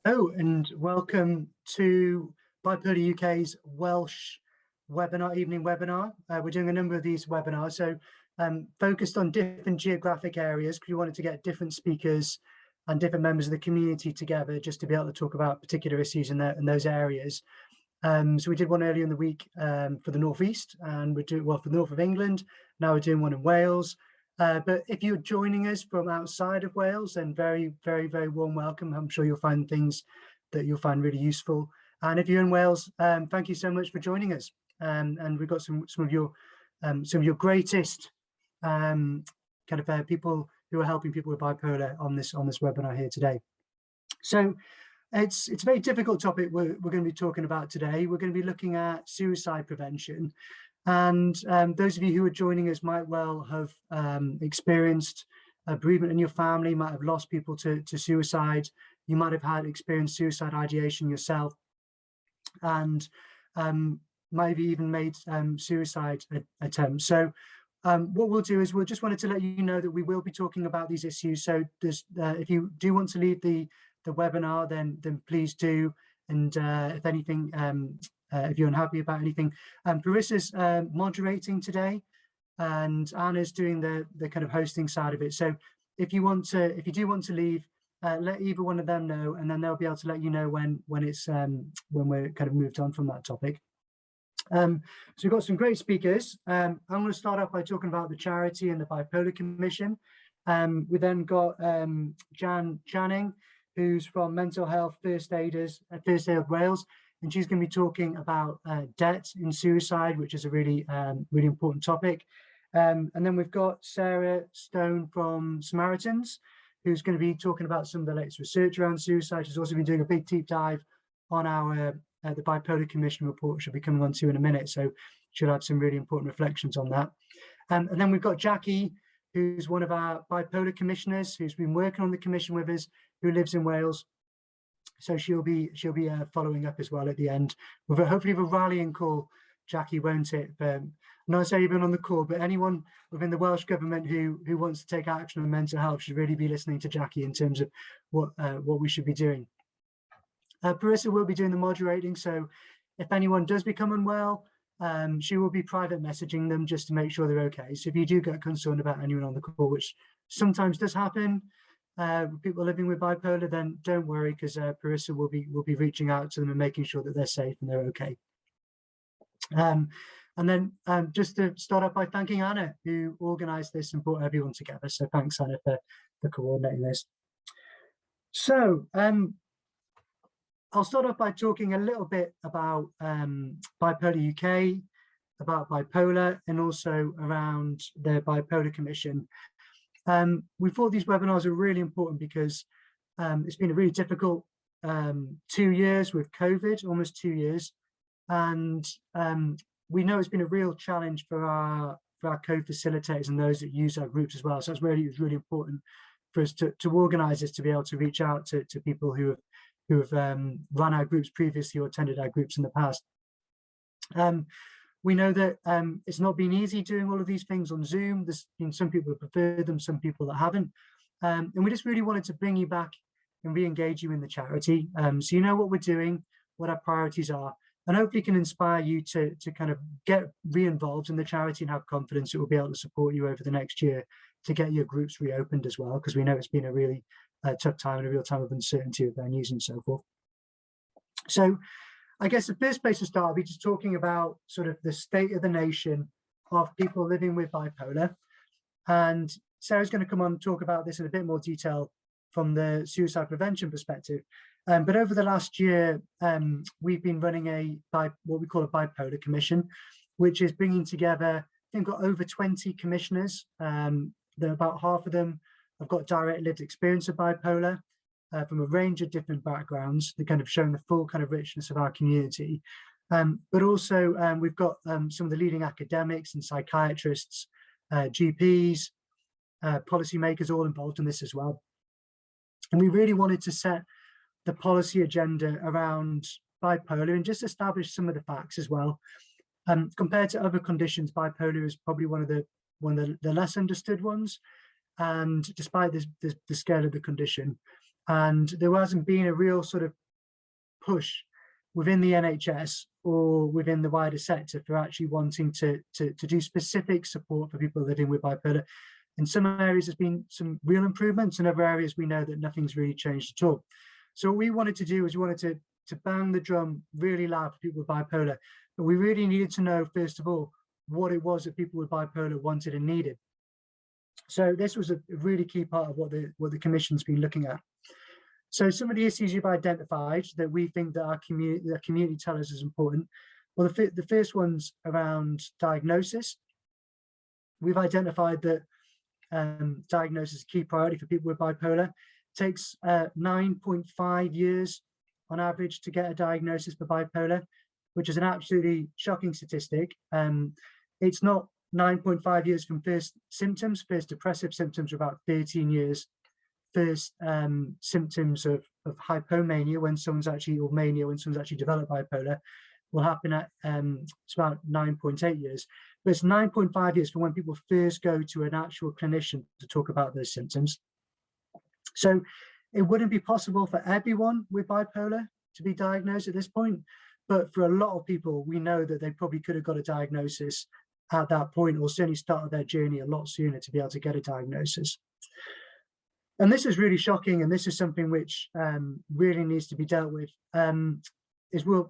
Oh, and welcome to Bipolar UK's Welsh webinar, evening webinar. We're doing a number of these webinars, so focused on different geographic areas, because we wanted to get different speakers and different members of the community together just to be able to talk about particular issues in those areas. So we did one earlier in the week for the North East, and we're doing one for the north of England. Now we're doing one in Wales. But if you're joining us from outside of Wales, then very, very, very warm welcome. I'm sure you'll find things that you'll find really useful. And if you're in Wales, thank you so much for joining us. And we've got some of your greatest people who are helping people with bipolar on this webinar here today. So it's a very difficult topic we're going to be talking about today. We're going to be looking at suicide prevention. And those of you who are joining us might well have experienced a bereavement in your family, might have lost people to suicide. You might have experienced suicide ideation yourself, and might have even made suicide attempts. So what we'll do is we'll just wanted to let you know that we will be talking about these issues. So if you do want to leave the webinar, then please do. And if anything, if you're unhappy about anything, Parissa's moderating today, and Anna's doing the kind of hosting side of it. So if you do want to leave, let either one of them know, and then they'll be able to let you know when we're kind of moved on from that topic. So we've got some great speakers. I'm going to start off by talking about the charity and the Bipolar Commission. We then got Jan Channing, who's from Mental Health First Aid Wales, and she's going to be talking about debt in suicide, which is a really important topic. And then we've got Sarah Stone from Samaritans, who's going to be talking about some of the latest research around suicide. She's also been doing a big deep dive on our the Bipolar Commission report, she'll be coming on to in a minute, so she'll have some really important reflections on that. And then we've got Jackie, who's one of our bipolar commissioners, who's been working on the commission with us, who lives in Wales. So she'll be following up as well at the end with hopefully a rallying call, Jackie, won't it? Not necessarily even on the call, but anyone within the Welsh government who wants to take action on mental health should really be listening to Jackie in terms of what we should be doing. Parissa will be doing the moderating, so if anyone does become unwell, she will be private messaging them just to make sure they're okay. So if you do get concerned about anyone on the call, which sometimes does happen, people living with bipolar, then don't worry, because Parissa will be reaching out to them and making sure that they're safe and they're okay. And then just to start off by thanking Anna, who organised this and brought everyone together. So thanks, Anna, for coordinating this. So I'll start off by talking a little bit about Bipolar UK, about bipolar, and also around the Bipolar Commission. We thought these webinars are really important because it's been a really difficult 2 years with COVID, almost 2 years, and we know it's been a real challenge for our co-facilitators and those that use our groups as well. So it's really important for us to organise this, to be able to reach out to people who have run our groups previously or attended our groups in the past. We know that it's not been easy doing all of these things on Zoom. There's been some people who prefer them, some people that haven't. And we just really wanted to bring you back and re-engage you in the charity. So you know what we're doing, what our priorities are, and hopefully can inspire you to kind of get re-involved in the charity and have confidence it will be able to support you over the next year to get your groups reopened as well, because we know it's been a really tough time and a real time of uncertainty with venues and so forth. So I guess the first place to start will be just talking about sort of the state of the nation of people living with bipolar. And Sarah's going to come on and talk about this in a bit more detail from the suicide prevention perspective. But over the last year, we've been running what we call a Bipolar Commission, which is bringing together, I think, got over 20 commissioners. About half of them have got direct lived experience of bipolar from a range of different backgrounds. They're kind of showing the full kind of richness of our community. But also we've got some of the leading academics and psychiatrists, GPs, policymakers all involved in this as well. And we really wanted to set the policy agenda around bipolar and just establish some of the facts as well. Compared to other conditions, bipolar is probably one of the less understood ones. And despite the scale of the condition, and there hasn't been a real sort of push within the NHS or within the wider sector for actually wanting to do specific support for people living with bipolar. In some areas, there's been some real improvements. In other areas, we know that nothing's really changed at all. So what we wanted to do is we wanted to bang the drum really loud for people with bipolar, but we really needed to know, first of all, what it was that people with bipolar wanted and needed. So this was a really key part of what the Commission's been looking at. So some of the issues you've identified that we think that our community tell us is important. Well, the first one's around diagnosis. We've identified that diagnosis is a key priority for people with bipolar. It takes 9.5 years on average to get a diagnosis for bipolar, which is an absolutely shocking statistic. It's not 9.5 years from first symptoms. First depressive symptoms are about 13 years. First symptoms of hypomania, when someone's actually, or mania, when someone's actually developed bipolar, will happen at it's about 9.8 years. But it's 9.5 years from when people first go to an actual clinician to talk about those symptoms. So it wouldn't be possible for everyone with bipolar to be diagnosed at this point, but for a lot of people, we know that they probably could have got a diagnosis at that point, or certainly started their journey a lot sooner to be able to get a diagnosis. And this is really shocking, and this is something which really needs to be dealt with.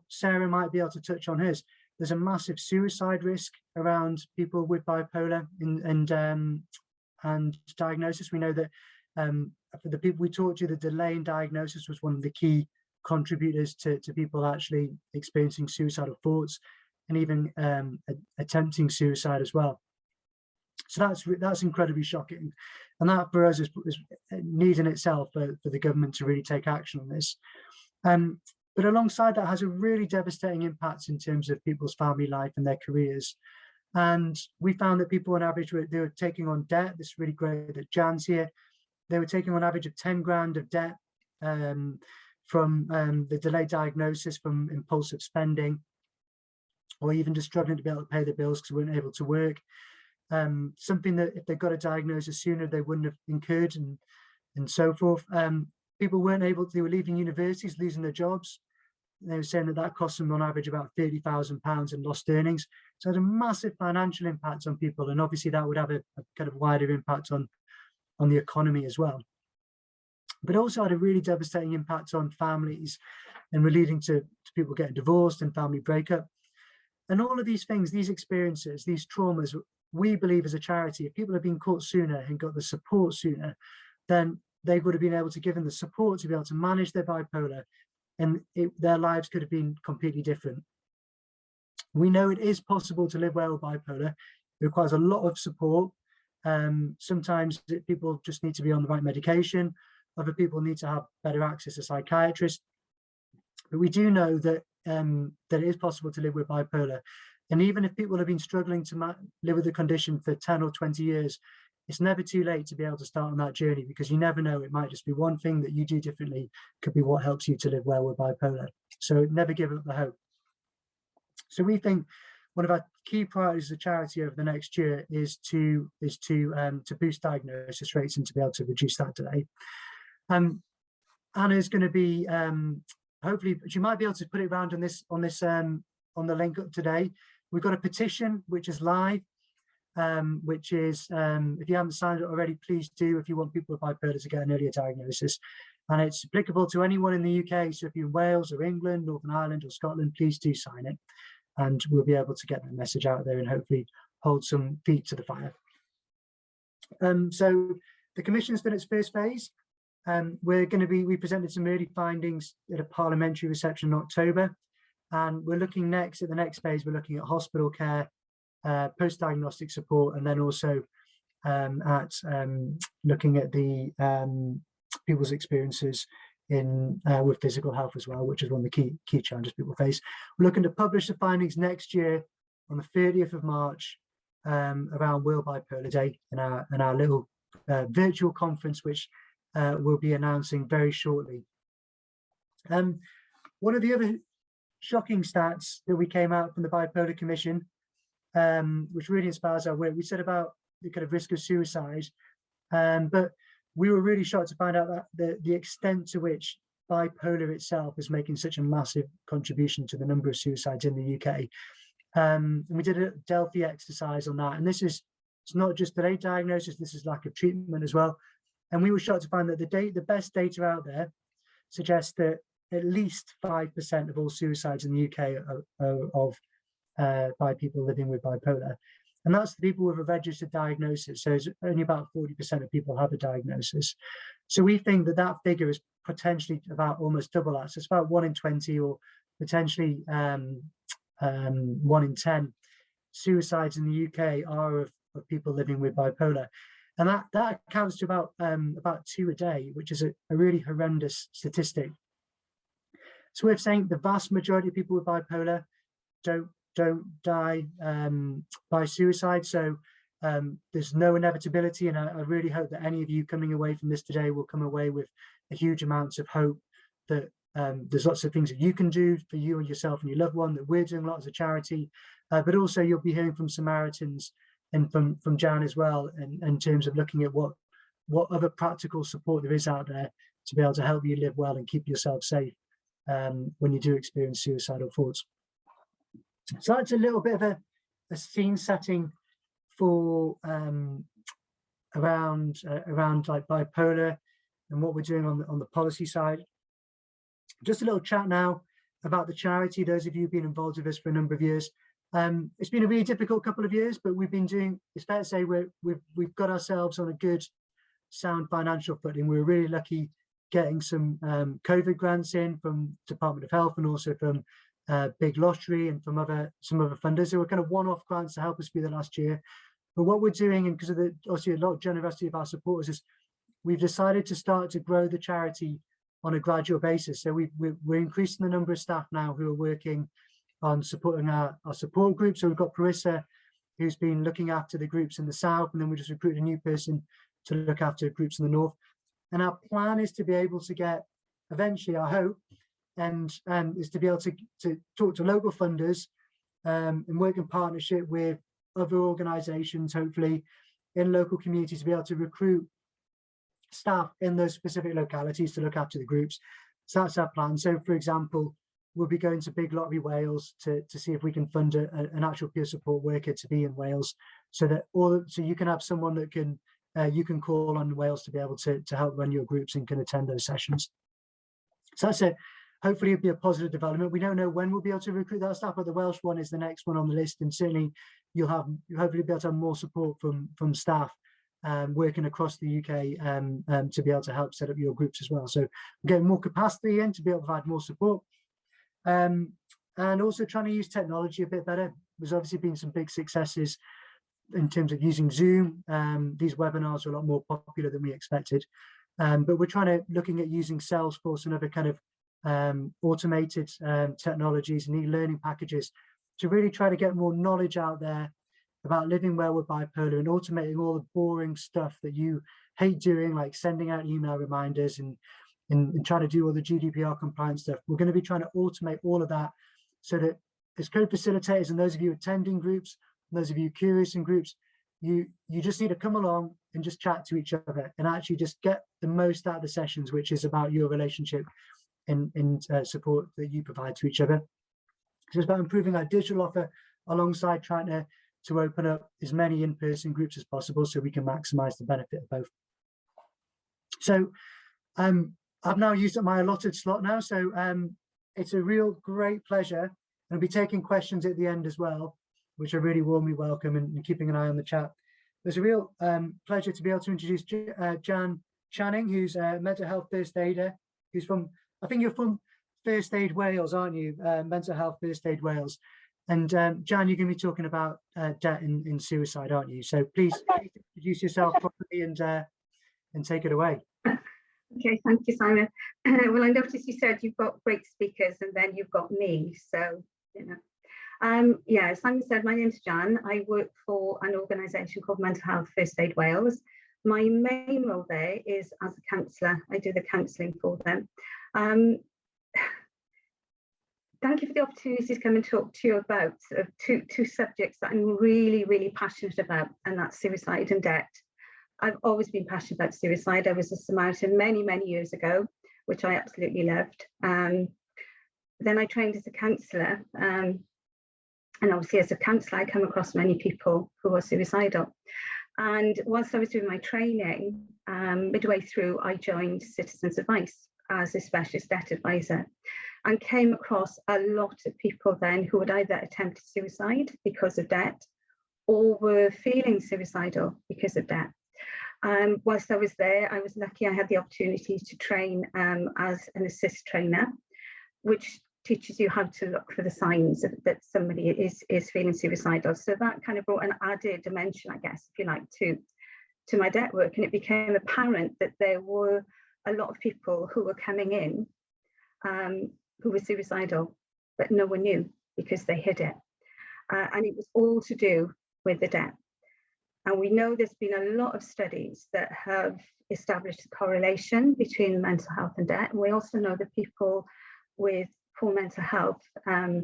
Sarah might be able to touch on hers. There's a massive suicide risk around people with bipolar and diagnosis. We know that for the people we talked to, the delay in diagnosis was one of the key contributors to people actually experiencing suicidal thoughts and even attempting suicide as well. So that's incredibly shocking, and that for us is need in itself for the government to really take action on this. But alongside that has a really devastating impact in terms of people's family life and their careers. And we found that people on average they were taking on debt. This is really great that Jan's here. They were taking on average of 10 grand of debt from the delayed diagnosis, from impulsive spending, or even just struggling to be able to pay their bills because they weren't able to work. Something that if they got a diagnosis sooner, they wouldn't have incurred, and so forth. People weren't able to, they were leaving universities, losing their jobs. They were saying that cost them on average about £30,000 in lost earnings. So it had a massive financial impact on people, and obviously that would have a kind of wider impact on the economy as well. But also had a really devastating impact on families, and leading to people getting divorced and family breakup. And all of these things, these experiences, these traumas, we believe as a charity, if people had been caught sooner and got the support sooner, then they would have been able to give them the support to be able to manage their bipolar, and their lives could have been completely different. We know it is possible to live well with bipolar. It requires a lot of support. Sometimes people just need to be on the right medication. Other people need to have better access to psychiatrists. But we do know that that it is possible to live with bipolar. And even if people have been struggling to live with the condition for 10 or 20 years, it's never too late to be able to start on that journey, because you never know, it might just be one thing that you do differently could be what helps you to live well with bipolar. So never give up the hope. So we think one of our key priorities as a charity over the next year is to boost diagnosis rates and to be able to reduce that delay. Anna's going to be hopefully she might be able to put it around on the link up today. We've got a petition which is live, which is if you haven't signed it already, please do, if you want people with bipolar to get an earlier diagnosis. And it's applicable to anyone in the UK. So if you're in Wales or England, Northern Ireland or Scotland, please do sign it, and we'll be able to get the message out there and hopefully hold some feet to the fire. So the Commission's done its first phase. We presented some early findings at a parliamentary reception in October, and we're looking next at the next phase. We're looking at hospital care, post-diagnostic support, and then also at looking at the people's experiences in with physical health as well, which is one of the key challenges people face. We're looking to publish the findings next year on the 30th of March around World Bipolar Day in our little virtual conference, which we'll be announcing very shortly. One of the other shocking stats that we came out from the Bipolar Commission, which really inspires our work, we said about the kind of risk of suicide, but we were really shocked to find out that the extent to which bipolar itself is making such a massive contribution to the number of suicides in the UK. And we did a Delphi exercise on that, and it's not just delayed diagnosis, this is lack of treatment as well. And we were shocked to find that the best data out there suggests that at least 5% of all suicides in the UK are by people living with bipolar. And that's the people with a registered diagnosis. So it's only about 40% of people have a diagnosis. So we think that that figure is potentially about almost double that. So it's about 1 in 20 or potentially 1 in 10 suicides in the UK are of people living with bipolar. And that accounts to about 2 a day, which is a really horrendous statistic. It's worth saying the vast majority of people with bipolar don't die by suicide. So there's no inevitability, and I really hope that any of you coming away from this today will come away with a huge amount of hope that there's lots of things that you can do for you and yourself and your loved one, that we're doing lots of charity, but also you'll be hearing from Samaritans and from Jan as well, in terms of looking at what other practical support there is out there to be able to help you live well and keep yourself safe when you do experience suicidal thoughts. So that's a little bit of a scene setting for around like bipolar and what we're doing on the policy side. Just a little chat now about the charity. Those of you who've been involved with us for a number of years. It's been a really difficult couple of years, but we've been doing, it's fair to say we've got ourselves on a good, sound financial footing. We were really lucky getting some COVID grants in from Department of Health and also from Big Lottery and from some other funders. They were kind of one-off grants to help us through the last year. But what we're doing, and because of obviously a lot of generosity of our supporters, is we've decided to start to grow the charity on a gradual basis. So we're increasing the number of staff now who are working on supporting our support groups. So we've got Parissa, who's been looking after the groups in the south, and then we just recruited a new person to look after groups in the north. And our plan is to be able to get, eventually, I hope, and is to be able to talk to local funders and work in partnership with other organisations, hopefully in local communities, to be able to recruit staff in those specific localities to look after the groups. So that's our plan. So, for example, we'll be going to Big Lottery Wales to see if we can fund an actual peer support worker to be in Wales, so that so you can have someone that can you can call on Wales to be able to help run your groups and can attend those sessions. So that's it. Hopefully it'll be a positive development. We don't know when we'll be able to recruit that staff, but the Welsh one is the next one on the list, and certainly you'll hopefully be able to have more support from staff working across the UK to be able to help set up your groups as well. So we're getting more capacity in to be able to provide more support. And also trying to use technology a bit better. There's obviously been some big successes in terms of using Zoom. These webinars are a lot more popular than we expected, but we're looking at using Salesforce and other kind of automated technologies and e-learning packages to really try to get more knowledge out there about living well with bipolar and automating all the boring stuff that you hate doing, like sending out email reminders and trying to do all the GDPR compliance stuff. We're going to be trying to automate all of that so that as co-facilitators and those of you attending groups, and those of you curious in groups, you just need to come along and just chat to each other and actually just get the most out of the sessions, which is about your relationship and support that you provide to each other. So it's about improving our digital offer alongside trying to open up as many in-person groups as possible so we can maximize the benefit of both. So I've now used up my allotted slot now, so it's a real great pleasure. I'll be taking questions at the end as well, which I really warmly welcome, and keeping an eye on the chat. It's a real pleasure to be able to introduce Jan Channing, who's a mental health first aider, who's from, I think you're from First Aid Wales, aren't you? Mental Health First Aid Wales. And Jan, you're going to be talking about debt in suicide, aren't you? So please introduce yourself properly and take it away. Okay, thank you, Simon. Well, I noticed you said you've got great speakers and then you've got me, so, you know. Yeah, as Simon said, my name's Jan. I work for an organisation called Mental Health First Aid Wales. My main role there is as a counsellor. I do the counselling for them. Thank you for the opportunity to come and talk to you about two subjects that I'm really, really passionate about, and that's suicide and debt. I've always been passionate about suicide. I was a Samaritan many, many years ago, which I absolutely loved. Then I trained as a counsellor. And obviously as a counsellor, I come across many people who are suicidal. And whilst I was doing my training, midway through, I joined Citizens Advice as a specialist debt advisor, and came across a lot of people then who had either attempted suicide because of debt or were feeling suicidal because of debt. Whilst I was there, I was lucky I had the opportunity to train as an assist trainer, which teaches you how to look for the signs that somebody is feeling suicidal. So that kind of brought an added dimension, I guess, if you like, to my debt work. And it became apparent that there were a lot of people who were coming in who were suicidal, but no one knew because they hid it. And it was all to do with the debt. And we know there's been a lot of studies that have established a correlation between mental health and debt. And we also know that people with poor mental health are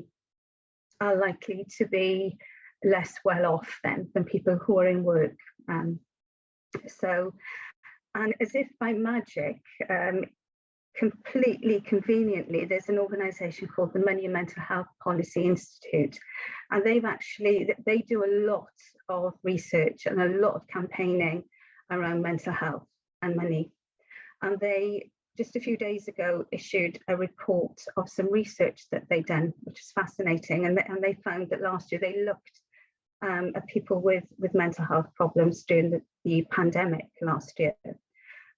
likely to be less well off than people who are in work. And as if by magic, completely conveniently, there's an organisation called the Money and Mental Health Policy Institute, and they do a lot of research and a lot of campaigning around mental health and money. And they just a few days ago issued a report of some research that they'd done, which is fascinating. And they found that last year they looked at people with mental health problems during the pandemic last year.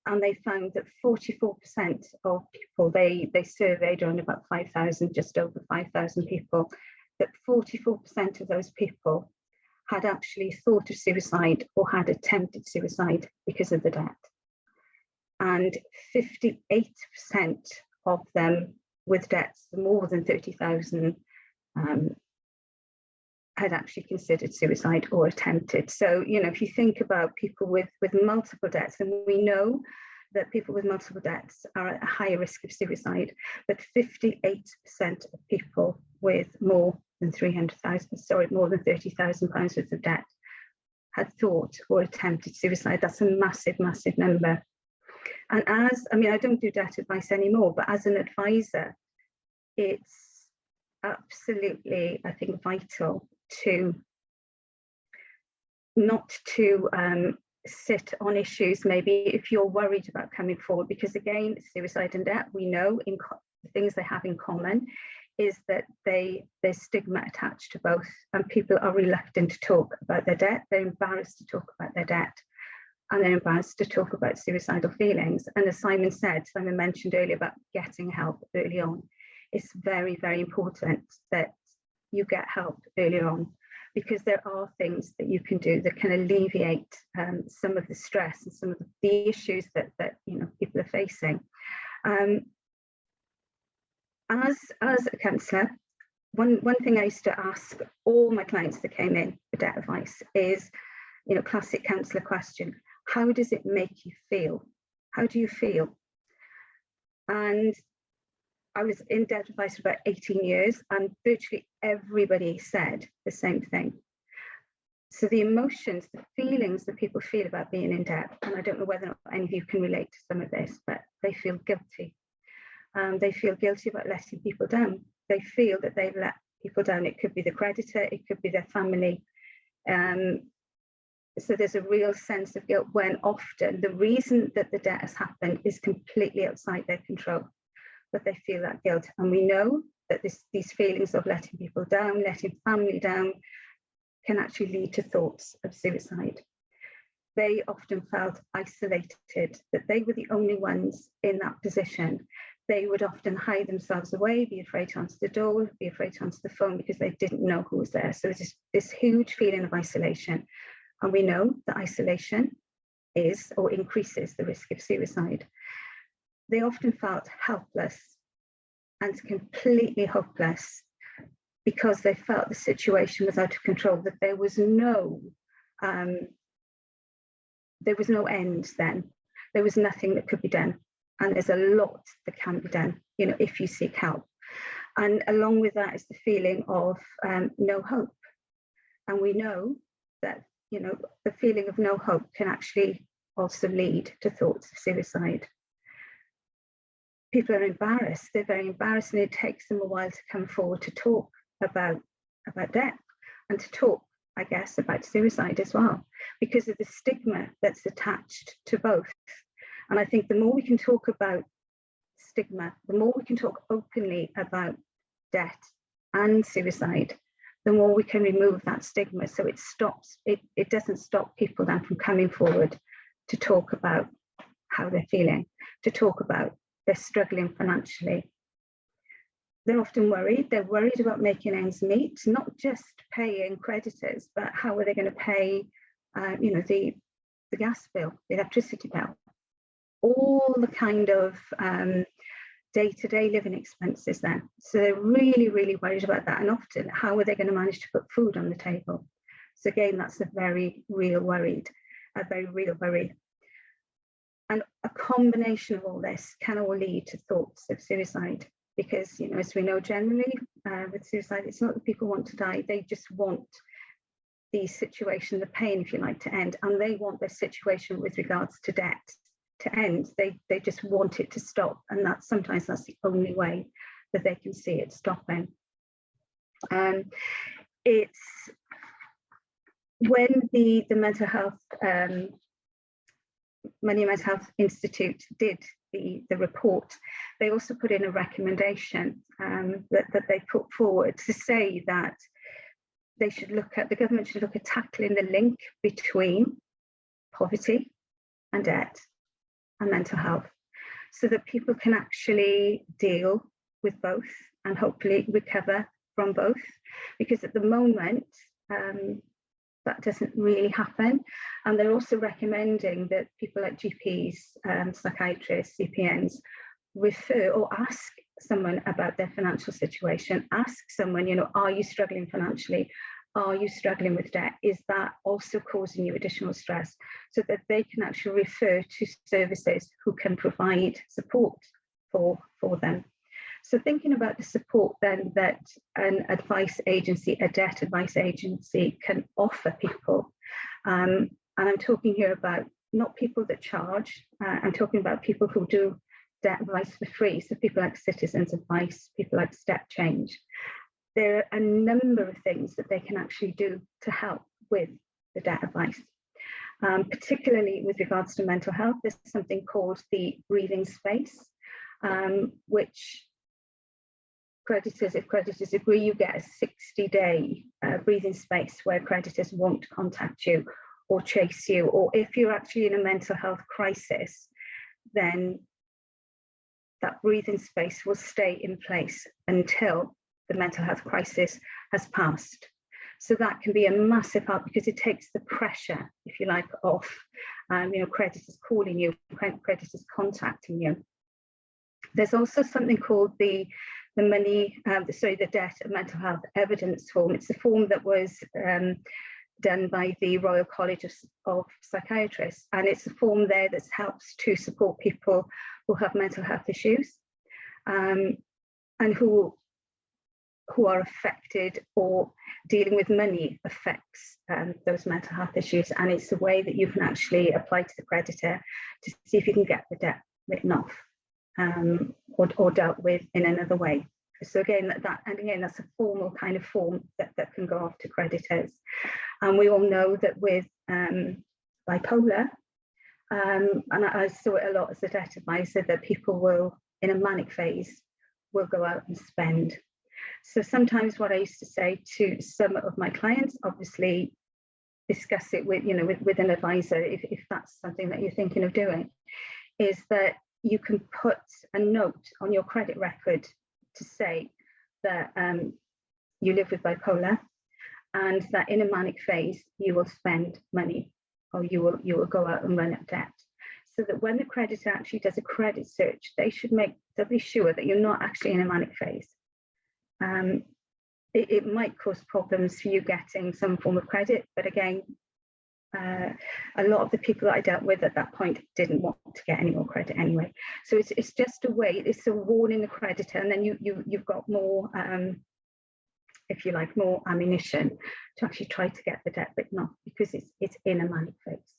And they found that 44% of people they surveyed, around about 5,000, just over 5,000 people, that 44% of those people had actually thought of suicide or had attempted suicide because of the debt. And 58% of them with debts more than 30,000 had actually considered suicide or attempted. So, you know, if you think about people with multiple debts, and we know that people with multiple debts are at a higher risk of suicide, but 58% of people with more than 30,000 pounds worth of debt had thought or attempted suicide. That's a massive, massive number. And I don't do debt advice anymore, but as an advisor, it's absolutely, I think, vital to not to sit on issues maybe if you're worried about coming forward, because again, suicide and debt, we know the things they have in common is that there's stigma attached to both, and people are reluctant to talk about their debt. They're embarrassed to talk about their debt, and they're embarrassed to talk about suicidal feelings. And as Simon mentioned earlier about getting help early on, it's very, very important that you get help earlier on, because there are things that you can do that can alleviate some of the stress and some of the issues that people are facing. As a counsellor, one thing I used to ask all my clients that came in for debt advice is, classic counsellor question: how does it make you feel? How do you feel? And I was in debt advice for about 18 years, and virtually everybody said the same thing. So the emotions, the feelings that people feel about being in debt, and I don't know whether or not any of you can relate to some of this, but they feel guilty. They feel guilty about letting people down. They feel that they've let people down. It could be the creditor, it could be their family. So there's a real sense of guilt when often the reason that the debt has happened is completely outside their control, but they feel that guilt. And we know that these feelings of letting people down, letting family down, can actually lead to thoughts of suicide. They often felt isolated, that they were the only ones in that position. They would often hide themselves away, be afraid to answer the door, be afraid to answer the phone because they didn't know who was there. So it's this huge feeling of isolation. And we know that isolation is or increases the risk of suicide. They often felt helpless and completely hopeless because they felt the situation was out of control, that there was no end then. There was nothing that could be done. And there's a lot that can be done, if you seek help. And along with that is the feeling of no hope. And we know that, the feeling of no hope can actually also lead to thoughts of suicide. People are embarrassed, they're very embarrassed, and it takes them a while to come forward to talk about death and to talk, I guess, about suicide as well, because of the stigma that's attached to both. And I think the more we can talk about stigma, the more we can talk openly about death and suicide, the more we can remove that stigma. So it doesn't stop people then from coming forward to talk about how they're feeling, to talk about they're struggling financially. They're often worried. They're worried about making ends meet, not just paying creditors, but how are they going to pay, the gas bill, the electricity bill, all the kind of day-to-day living expenses then. So they're really, really worried about that. And often, how are they going to manage to put food on the table? So again, that's a very real worry. And a combination of all this can all lead to thoughts of suicide, because, as we know, generally with suicide, it's not that people want to die, they just want the situation, the pain, if you like, to end, and they want their situation with regards to debt to end. They just want it to stop, and sometimes that's the only way that they can see it stopping. It's when the mental health Money and Mental Health Institute did the report, they also put in a recommendation that they put forward to say that the government should look at tackling the link between poverty and debt and mental health, so that people can actually deal with both and hopefully recover from both. Because at the moment, that doesn't really happen. And they're also recommending that people like GPs, psychiatrists, CPNs refer or ask someone about their financial situation. Ask someone, are you struggling financially? Are you struggling with debt? Is that also causing you additional stress? So that they can actually refer to services who can provide support for them. So thinking about the support then that an advice agency, a debt advice agency can offer people. And I'm talking here about not people that charge, I'm talking about people who do debt advice for free. So people like Citizens Advice, people like Step Change. There are a number of things that they can actually do to help with the debt advice. Particularly with regards to mental health, there's something called the breathing space, which if creditors agree, you get a 60-day breathing space where creditors won't contact you or chase you, or if you're actually in a mental health crisis, then that breathing space will stay in place until the mental health crisis has passed. So that can be a massive help, because it takes the pressure, if you like, off. Creditors calling you, creditors contacting you. There's also something called the debt and mental health evidence form. It's a form that was done by the Royal College of Psychiatrists, and it's a form there that helps to support people who have mental health issues and who are affected, or dealing with money affects those mental health issues. And it's a way that you can actually apply to the creditor to see if you can get the debt written off. Or dealt with in another way. So again, that's a formal kind of form that can go off to creditors. And we all know that with bipolar, and I saw it a lot as a debt advisor, that people will, in a manic phase, will go out and spend. So sometimes what I used to say to some of my clients, obviously discuss it with an advisor if that's something that you're thinking of doing, is that you can put a note on your credit record to say that you live with bipolar, and that in a manic phase you will spend money, or you will go out and run up debt. So that when the creditor actually does a credit search, they'll be sure that you're not actually in a manic phase. It might cause problems for you getting some form of credit, but again, a lot of the people that I dealt with at that point didn't want to get any more credit anyway. So it's just a way, it's a warning the creditor, and then you've got more, if you like, more ammunition to actually try to get the debt written off, because it's in a manic phase.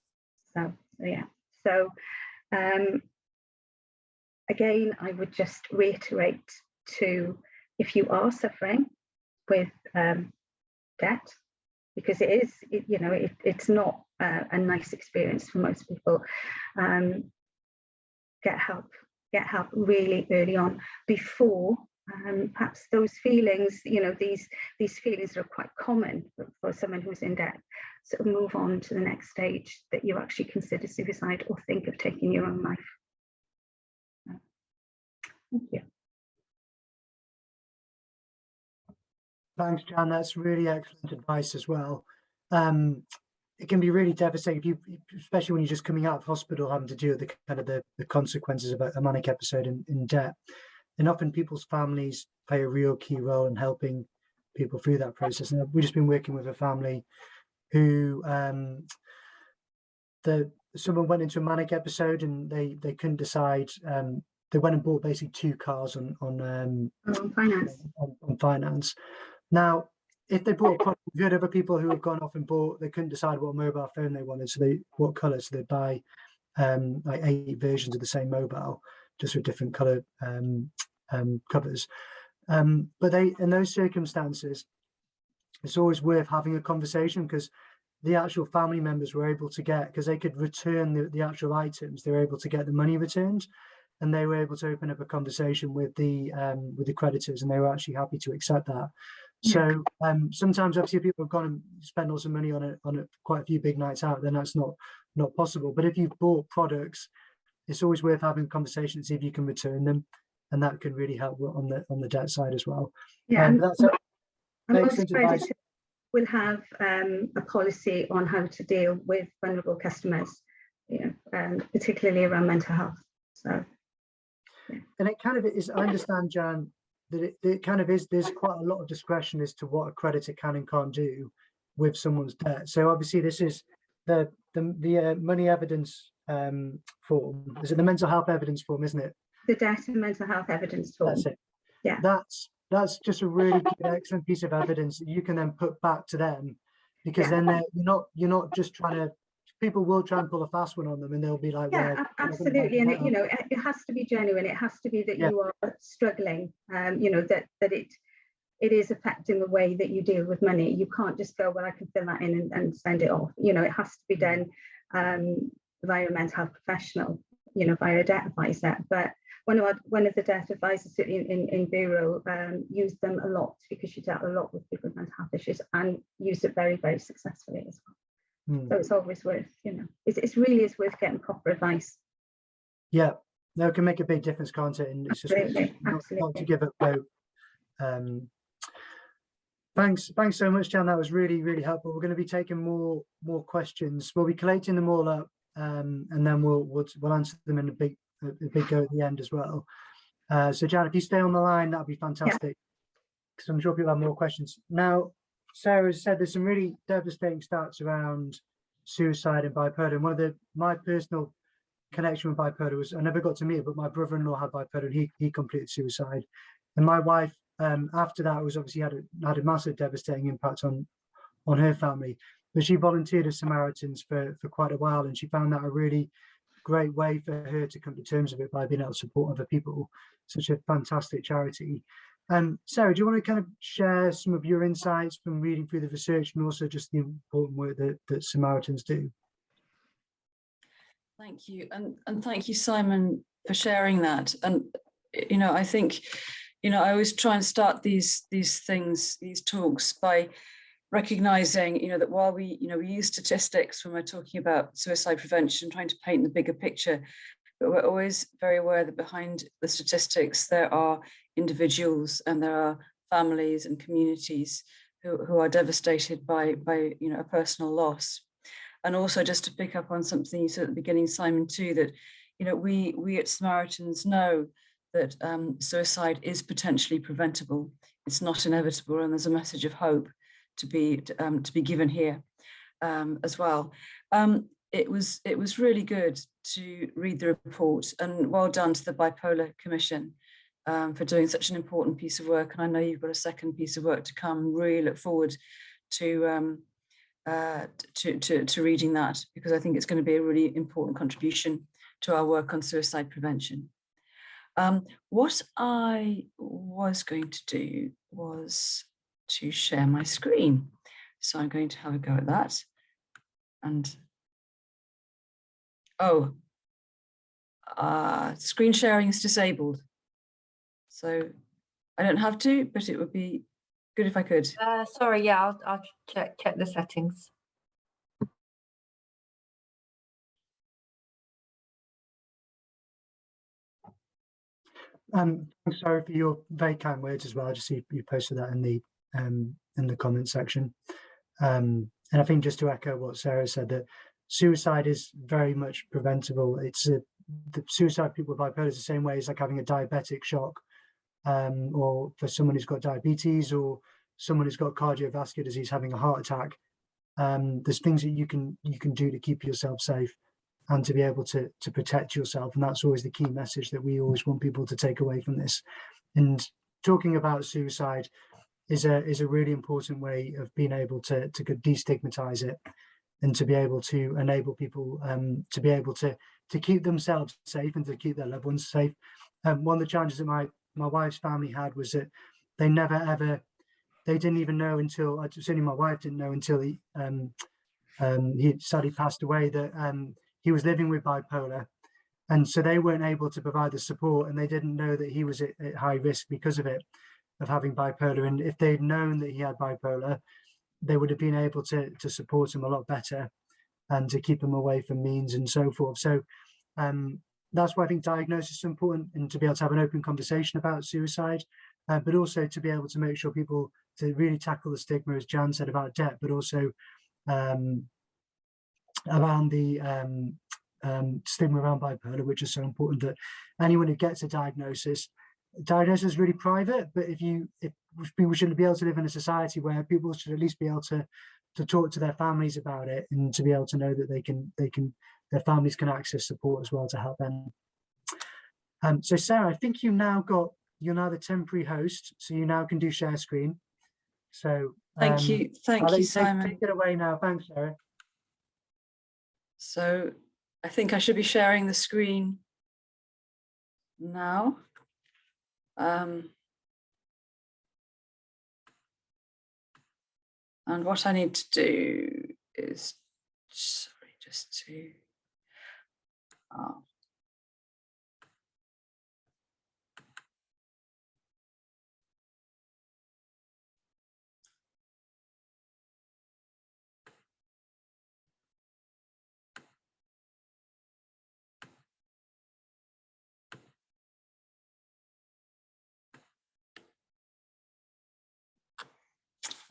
So yeah. So again, I would just reiterate to, if you are suffering with debt, because it's not a nice experience for most people, get help really early on, before perhaps those feelings, these feelings that are quite common for someone who's in debt, sort of move on to the next stage, that you actually consider suicide or think of taking your own life. Thank you. Thanks, Jan. That's really excellent advice as well. It can be really devastating, especially when you're just coming out of hospital, having to deal with the consequences of a manic episode in debt. And often people's families play a real key role in helping people through that process. And we've just been working with a family who someone went into a manic episode and they couldn't decide. They went and bought basically 2 cars on finance. Now, if they bought a product, we've heard other people who have gone off and bought, they couldn't decide what mobile phone they wanted, so what colour, so they buy like 8 versions of the same mobile, just with different colour covers. But in those circumstances, it's always worth having a conversation, because the actual family members were able to get, because they could return the actual items, they were able to get the money returned, and they were able to open up a conversation with the creditors, and they were actually happy to accept that. So sometimes, obviously, if people have gone and spent lots of money on quite a few big nights out, then that's not possible. But if you've bought products, it's always worth having a conversation to see if you can return them, and that can really help on the debt side as well. Yeah, and that's most creditors will have a policy on how to deal with vulnerable customers, particularly around mental health. So, yeah. And it kind of is. I understand, Jan, that it kind of is, there's quite a lot of discretion as to what a creditor can and can't do with someone's debt. So obviously this is the money evidence form. Is it the mental health evidence form, isn't it? The debt and mental health evidence form. That's it. Yeah. That's just a really good, excellent piece of evidence that you can then put back to them, because then you're not just trying to, people will try and pull a fast one on them, and they'll be like, yeah, well, absolutely. And it has to be genuine. It has to be that you are struggling, that it is affecting the way that you deal with money. You can't just go, well, I can fill that in and send it off. It has to be done via a mental health professional, via a debt advisor. But one of the debt advisors in Bureau used them a lot, because she dealt a lot with people with mental health issues, and used it very, very successfully as well. So it's always worth, it's really is worth getting proper advice. Yeah, no, it can make a big difference, can't it? And it's just not to give up hope. Thanks so much, Jan. That was really, really helpful. We're going to be taking more questions. We'll be collating them all up, and then we'll answer them in a big go at the end as well. So Jan, if you stay on the line, that'd be fantastic, because I'm sure people have more questions. Now, Sarah has said there's some really devastating stats around suicide and bipolar. And one of my personal connection with bipolar was, I never got to meet it, but my brother-in-law had bipolar, and he completed suicide. And my wife, after that, was obviously had a massive devastating impact on her family. But she volunteered at Samaritans for quite a while, and she found that a really great way for her to come to terms with it, by being able to support other people. Such a fantastic charity. Sarah, do you want to kind of share some of your insights from reading through the research, and also just the important work that Samaritans do? Thank you, and thank you, Simon, for sharing that. And I think I always try and start these talks by recognizing that while we use statistics when we're talking about suicide prevention, trying to paint the bigger picture, but we're always very aware that behind the statistics there are individuals, and there are families and communities who are devastated by a personal loss. And also, just to pick up on something you said at the beginning, Simon, too, that we at Samaritans know that suicide is potentially preventable. It's not inevitable, and there's a message of hope to be given here as well. It was really good to read the report, and well done to the Bipolar Commission for doing such an important piece of work. And I know you've got a second piece of work to come. Really look forward to to reading that, because I think it's going to be a really important contribution to our work on suicide prevention. What I was going to do was to share my screen. So I'm going to have a go at that. And screen sharing is disabled. So I don't have to, but it would be good if I could. Sorry, yeah, I'll check the settings. Thanks, Sarah, for your very kind words as well. I just see you posted that in the comment section. And I think just to echo what Sarah said, that suicide is very much preventable. It's the suicide people with bipolar is the same way as like having a diabetic shock, or for someone who's got diabetes, or someone who's got cardiovascular disease having a heart attack. There's things that you can do to keep yourself safe and to be able to protect yourself. And that's always the key message that we always want people to take away from this. And talking about suicide is a really important way of being able to destigmatize it, and to be able to enable people to be able to keep themselves safe and to keep their loved ones safe. One of the challenges that my wife's family had was that they didn't even know until, certainly my wife didn't know until he sadly passed away, that he was living with bipolar. And so they weren't able to provide the support, and they didn't know that he was at high risk because of it, of having bipolar. And if they'd known that he had bipolar, they would have been able to support him a lot better and to keep him away from means and so forth. So that's why I think diagnosis is important, and to be able to have an open conversation about suicide, but also to be able to make sure people to really tackle the stigma, as Jan said, about debt, but also around the stigma around bipolar, which is so important, that anyone who gets a diagnosis is really private. But if people shouldn't be able to live in a society where people should at least be able to talk to their families about it, and to be able to know that their families can access support as well to help them. So Sarah, I think you're now the temporary host, so you now can do share screen. So thank you, Simon. Take it away now. Thanks, Sarah. So I think I should be sharing the screen now. And what I need to do is, sorry, just to,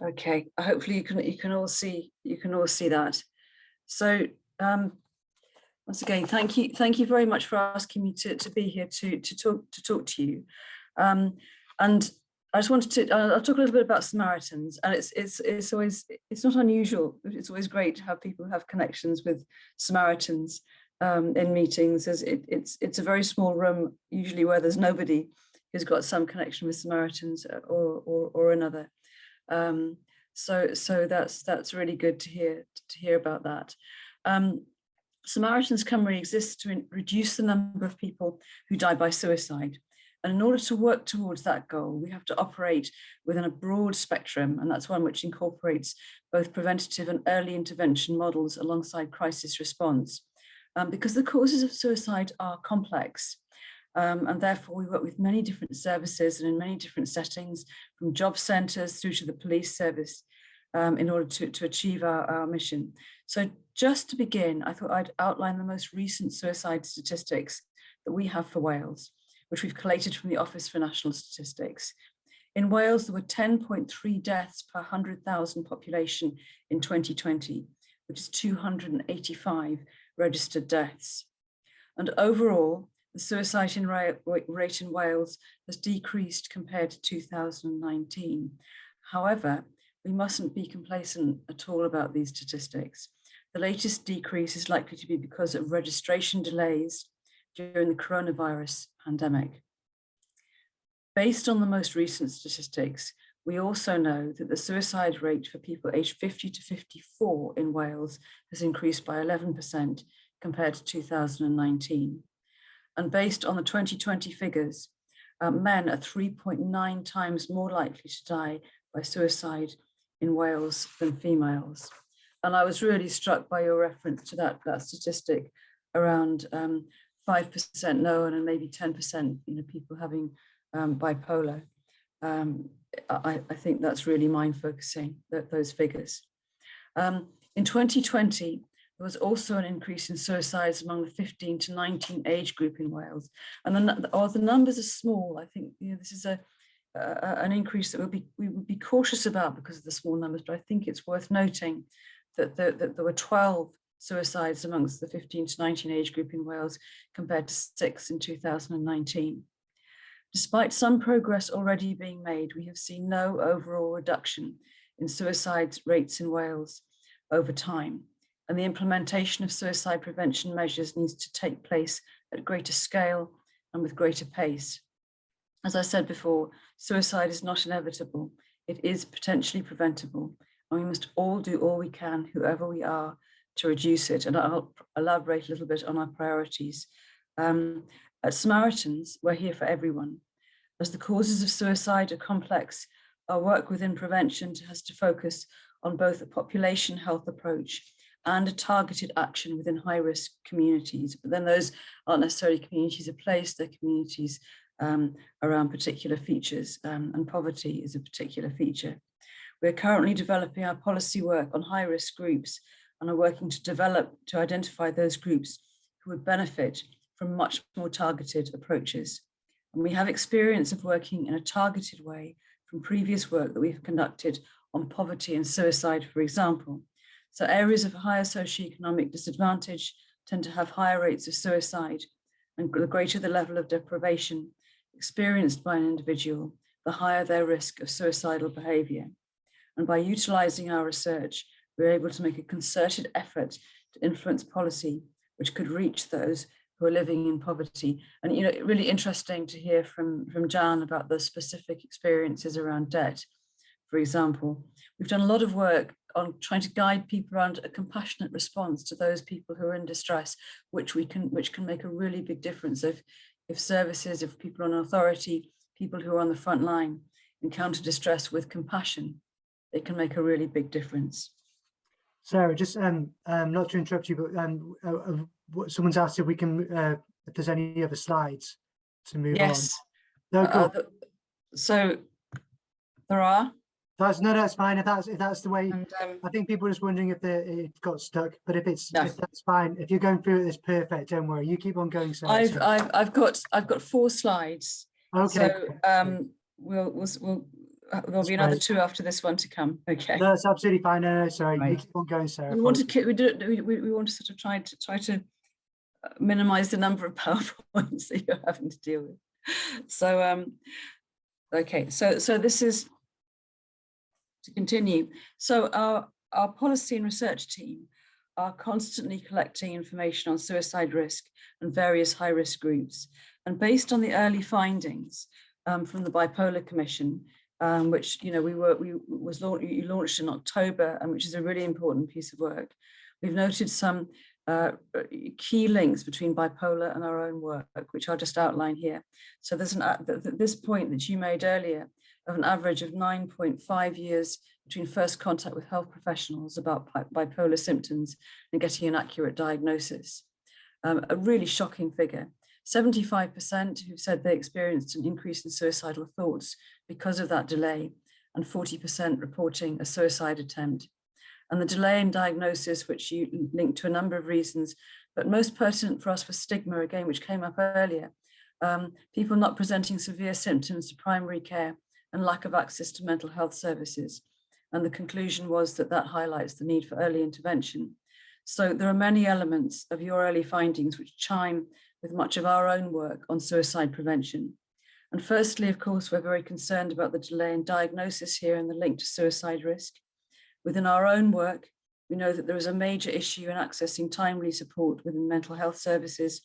okay, hopefully you can all see that. So once again, thank you very much for asking me to be here to talk to you. And I just wanted to I'll talk a little bit about Samaritans, and it's not unusual. It's always great to have people who have connections with Samaritans in meetings, as it's a very small room usually where there's nobody who's got some connection with Samaritans or another. So that's really good to hear about that. Samaritans Cymru exists to reduce the number of people who die by suicide. And in order to work towards that goal, we have to operate within a broad spectrum, and that's one which incorporates both preventative and early intervention models alongside crisis response. Because the causes of suicide are complex, and therefore we work with many different services and in many different settings, from job centres through to the police service, in order to achieve our mission. So just to begin, I thought I'd outline the most recent suicide statistics that we have for Wales, which we've collated from the Office for National Statistics. In Wales, there were 10.3 deaths per 100,000 population in 2020, which is 285 registered deaths. And overall, the suicide rate in Wales has decreased compared to 2019. However, we mustn't be complacent at all about these statistics. The latest decrease is likely to be because of registration delays during the coronavirus pandemic. Based on the most recent statistics, we also know that the suicide rate for people aged 50 to 54 in Wales has increased by 11% compared to 2019. And based on the 2020 figures, men are 3.9 times more likely to die by suicide in Wales than females. And I was really struck by your reference to that statistic around 5% known and maybe 10%, people having bipolar. I think that's really mind focusing, those figures. In 2020, there was also an increase in suicides among the 15 to 19 age group in Wales. And the numbers are small. I think this is an increase that we would be cautious about because of the small numbers, but I think it's worth noting that there were 12 suicides amongst the 15 to 19 age group in Wales compared to 6 in 2019. Despite some progress already being made, we have seen no overall reduction in suicide rates in Wales over time, and the implementation of suicide prevention measures needs to take place at greater scale and with greater pace. As I said before, suicide is not inevitable. It is potentially preventable, and we must all do all we can, whoever we are, to reduce it. And I'll elaborate a little bit on our priorities. At Samaritans, we're here for everyone. As the causes of suicide are complex, our work within prevention has to focus on both a population health approach and a targeted action within high-risk communities. But then those aren't necessarily communities of place, they're communities around particular features, and poverty is a particular feature. We're currently developing our policy work on high-risk groups and are working to identify those groups who would benefit from much more targeted approaches. And we have experience of working in a targeted way from previous work that we've conducted on poverty and suicide, for example. So areas of higher socioeconomic disadvantage tend to have higher rates of suicide, and the greater the level of deprivation experienced by an individual, the higher their risk of suicidal behavior. And by utilizing our research, we're able to make a concerted effort to influence policy which could reach those who are living in poverty. And really interesting to hear from Jan about the specific experiences around debt. For example, we've done a lot of work on trying to guide people around a compassionate response to those people who are in distress, which can make a really big difference. If services, if people on authority, people who are on the front line encounter distress with compassion, it can make a really big difference. Sarah, just not to interrupt you, but someone's asked if we can, if there's any other slides to move on. No, cool. So there are. That's fine. If that's the way, and, I think people are just wondering if it got stuck. But if that's fine, if you're going through it, it's perfect. Don't worry. You keep on going, Sarah. I've got 4 slides. Okay. So there'll be another 2 after this one to come. Okay. No, that's absolutely fine. No, sorry. Right. You keep on going, Sarah. We want to sort of try to minimize the number of PowerPoints that you're having to deal with. So okay. So this is to continue. So our policy and research team are constantly collecting information on suicide risk and various high-risk groups. And based on the early findings from the Bipolar Commission, which you launched in October, and which is a really important piece of work, we've noted some key links between bipolar and our own work, which I'll just outline here. So there's this point that you made earlier of an average of 9.5 years between first contact with health professionals about bipolar symptoms and getting an accurate diagnosis. A really shocking figure. 75% who said they experienced an increase in suicidal thoughts because of that delay, and 40% reporting a suicide attempt. And the delay in diagnosis, which you linked to a number of reasons, but most pertinent for us was stigma, again, which came up earlier. People not presenting severe symptoms to primary care and lack of access to mental health services. And the conclusion was that highlights the need for early intervention. So there are many elements of your early findings which chime with much of our own work on suicide prevention. And firstly, of course, we're very concerned about the delay in diagnosis here and the link to suicide risk. Within our own work, we know that there is a major issue in accessing timely support within mental health services.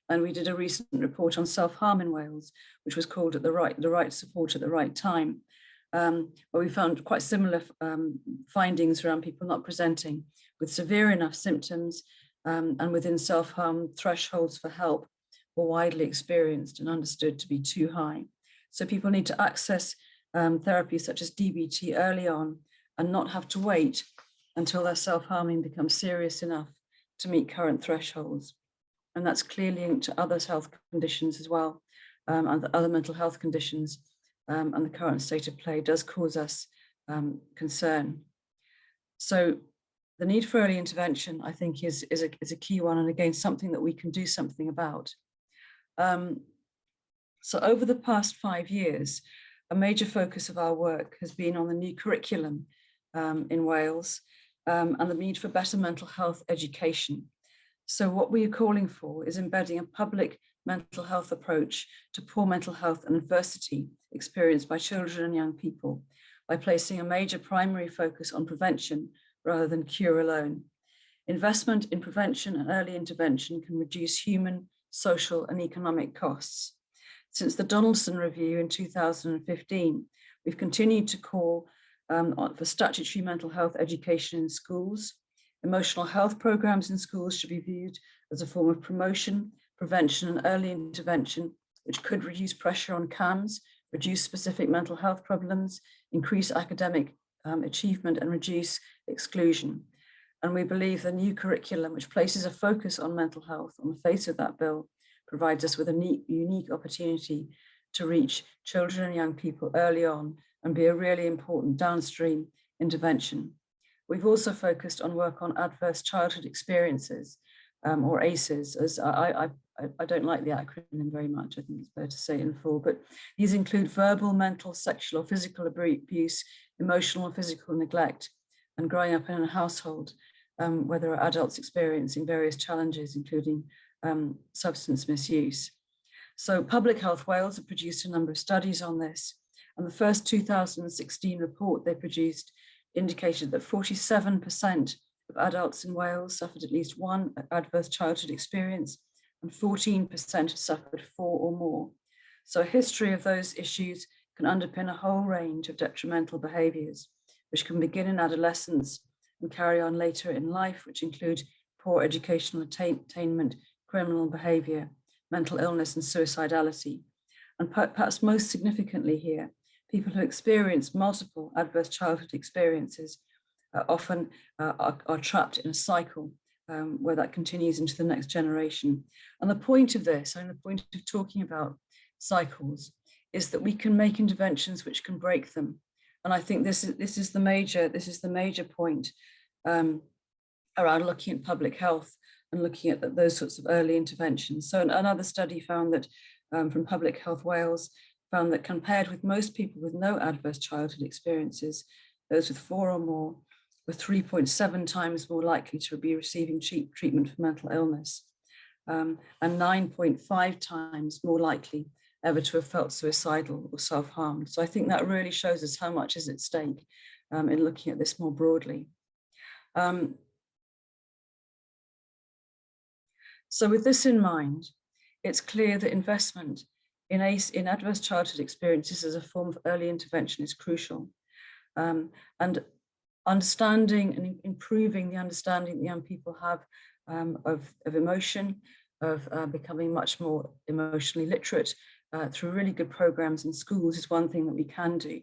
And we did a recent report on self-harm in Wales, which was called the right support at the right time. where we found quite similar findings around people not presenting with severe enough symptoms and within self-harm thresholds for help were widely experienced and understood to be too high. So people need to access therapies such as DBT early on and not have to wait until their self-harming becomes serious enough to meet current thresholds. And that's clearly linked to other health conditions as well, and other mental health conditions, and the current state of play does cause us concern. So the need for early intervention, I think, is a key one, and again, something that we can do something about. So over the past 5 years, a major focus of our work has been on the new curriculum in Wales and the need for better mental health education. So what we are calling for is embedding a public mental health approach to poor mental health and adversity experienced by children and young people by placing a major primary focus on prevention rather than cure alone. Investment in prevention and early intervention can reduce human, social, and economic costs. Since the Donaldson Review in 2015, we've continued to call for statutory mental health education in schools. Emotional health programs in schools should be viewed as a form of promotion, prevention, and early intervention, which could reduce pressure on CAMS, reduce specific mental health problems, increase academic achievement, and reduce exclusion. And we believe the new curriculum, which places a focus on mental health on the face of that bill, provides us with a unique opportunity to reach children and young people early on and be a really important downstream intervention. We've also focused on work on adverse childhood experiences, or ACEs, as I don't like the acronym very much. I think it's better to say it in full, but these include verbal, mental, sexual, or physical abuse, emotional or physical neglect, and growing up in a household where there are adults experiencing various challenges, including substance misuse. So Public Health Wales have produced a number of studies on this, and the first 2016 report they produced indicated that 47% of adults in Wales suffered at least one adverse childhood experience, and 14% suffered 4 or more. So a history of those issues can underpin a whole range of detrimental behaviours, which can begin in adolescence and carry on later in life, which include poor educational attainment, criminal behaviour, mental illness, and suicidality. And perhaps most significantly here, people who experience multiple adverse childhood experiences often are trapped in a cycle where that continues into the next generation. And the point of this, and the point of talking about cycles, is that we can make interventions which can break them. And I think this is the major point around looking at public health and looking at those sorts of early interventions. So another study found that from Public Health Wales found that compared with most people with no adverse childhood experiences, those with 4 or more were 3.7 times more likely to be receiving treatment for mental illness, and 9.5 times more likely ever to have felt suicidal or self-harmed. So I think that really shows us how much is at stake in looking at this more broadly. So with this in mind, it's clear that investment in adverse childhood experiences as a form of early intervention is crucial. And understanding and improving the understanding that young people have of emotion, of becoming much more emotionally literate through really good programs in schools is one thing that we can do.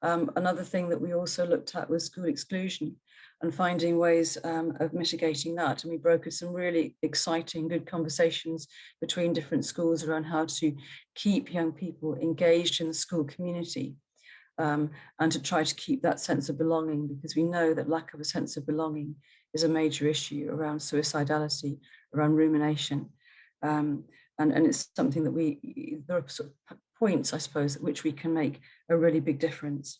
Another thing that we also looked at was school exclusion and finding ways of mitigating that. And we brokered some really exciting, good conversations between different schools around how to keep young people engaged in the school community and to try to keep that sense of belonging, because we know that lack of a sense of belonging is a major issue around suicidality, around rumination. And it's something that there are sort of points, I suppose, at which we can make a really big difference.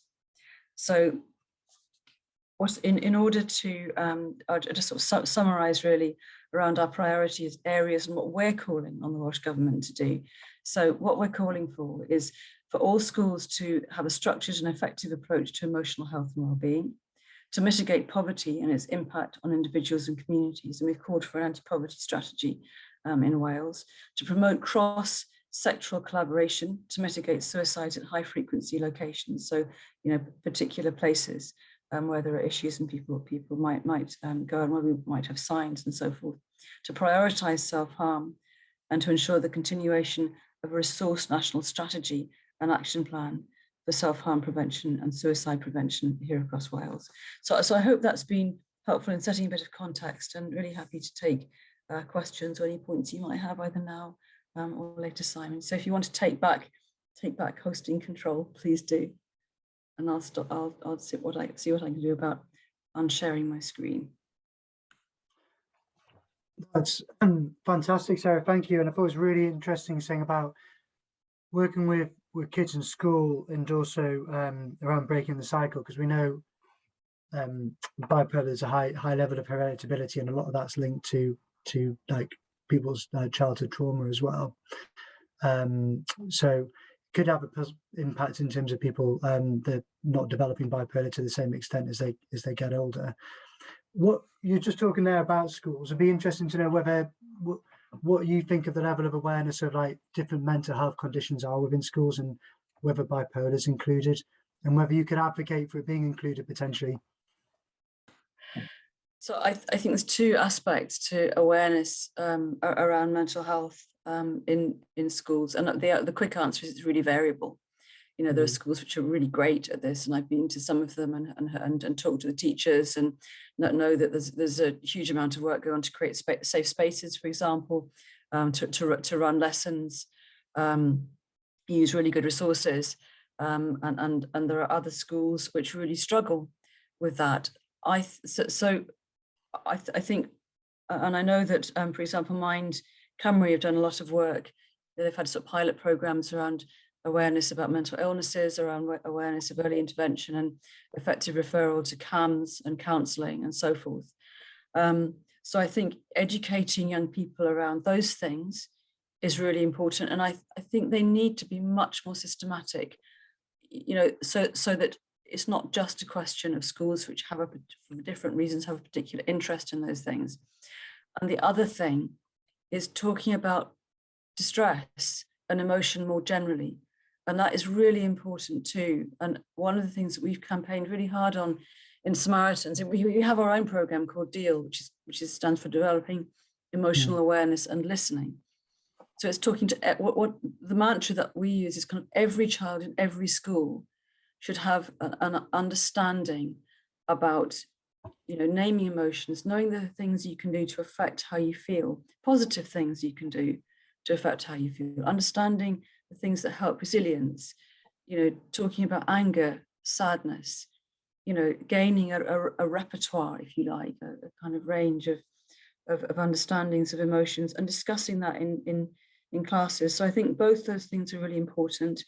So in order to just sort of summarise really around our priorities areas and what we're calling on the Welsh Government to do. So what we're calling for is for all schools to have a structured and effective approach to emotional health and well-being, to mitigate poverty and its impact on individuals and communities. And we've called for an anti-poverty strategy in Wales, to promote sectoral collaboration to mitigate suicide at high frequency locations. So, particular places where there are issues and people might go and where we might have signs and so forth, to prioritize self-harm and to ensure the continuation of a resourced national strategy and action plan for self-harm prevention and suicide prevention here across Wales. So I hope that's been helpful in setting a bit of context, and really happy to take questions or any points you might have either now or later, Simon. So if you want to take back hosting control, please do. And I'll see what I can do about unsharing my screen. That's fantastic, Sarah. Thank you. And I thought it was really interesting saying about working with kids in school, and also around breaking the cycle, because we know bipolar is a high level of heritability, and a lot of that's linked to like people's childhood trauma as well. So could have an impact in terms of people that not developing bipolar to the same extent as they get older. What you're just talking there about schools, it'd be interesting to know whether what you think of the level of awareness of like different mental health conditions are within schools, and whether bipolar is included, and whether you could advocate for it being included potentially. So I think there's two aspects to awareness around mental health in schools, and the quick answer is it's really variable. There are schools which are really great at this, and I've been to some of them and talked to the teachers, and know that there's a huge amount of work going on to create safe spaces, for example, to run lessons, use really good resources, and there are other schools which really struggle with that. I think, and I know that, for example, Mind Cymru have done a lot of work. They've had sort of pilot programs around awareness about mental illnesses, around awareness of early intervention and effective referral to CAMS and counselling and so forth. So I think educating young people around those things is really important, and I think they need to be much more systematic, so that it's not just a question of schools which have for different reasons have a particular interest in those things. And the other thing is talking about distress and emotion more generally, and that is really important too. And one of the things that we've campaigned really hard on in Samaritans, and we have our own program called DEAL, which stands for Developing Emotional Awareness and Listening. So it's talking to what the mantra that we use is kind of every child in every school should have an understanding about, naming emotions, knowing the things you can do to affect how you feel, positive things you can do to affect how you feel, understanding the things that help resilience, talking about anger, sadness, gaining a repertoire, if you like, a kind of range of understandings of emotions, and discussing that in classes. So I think both those things are really important.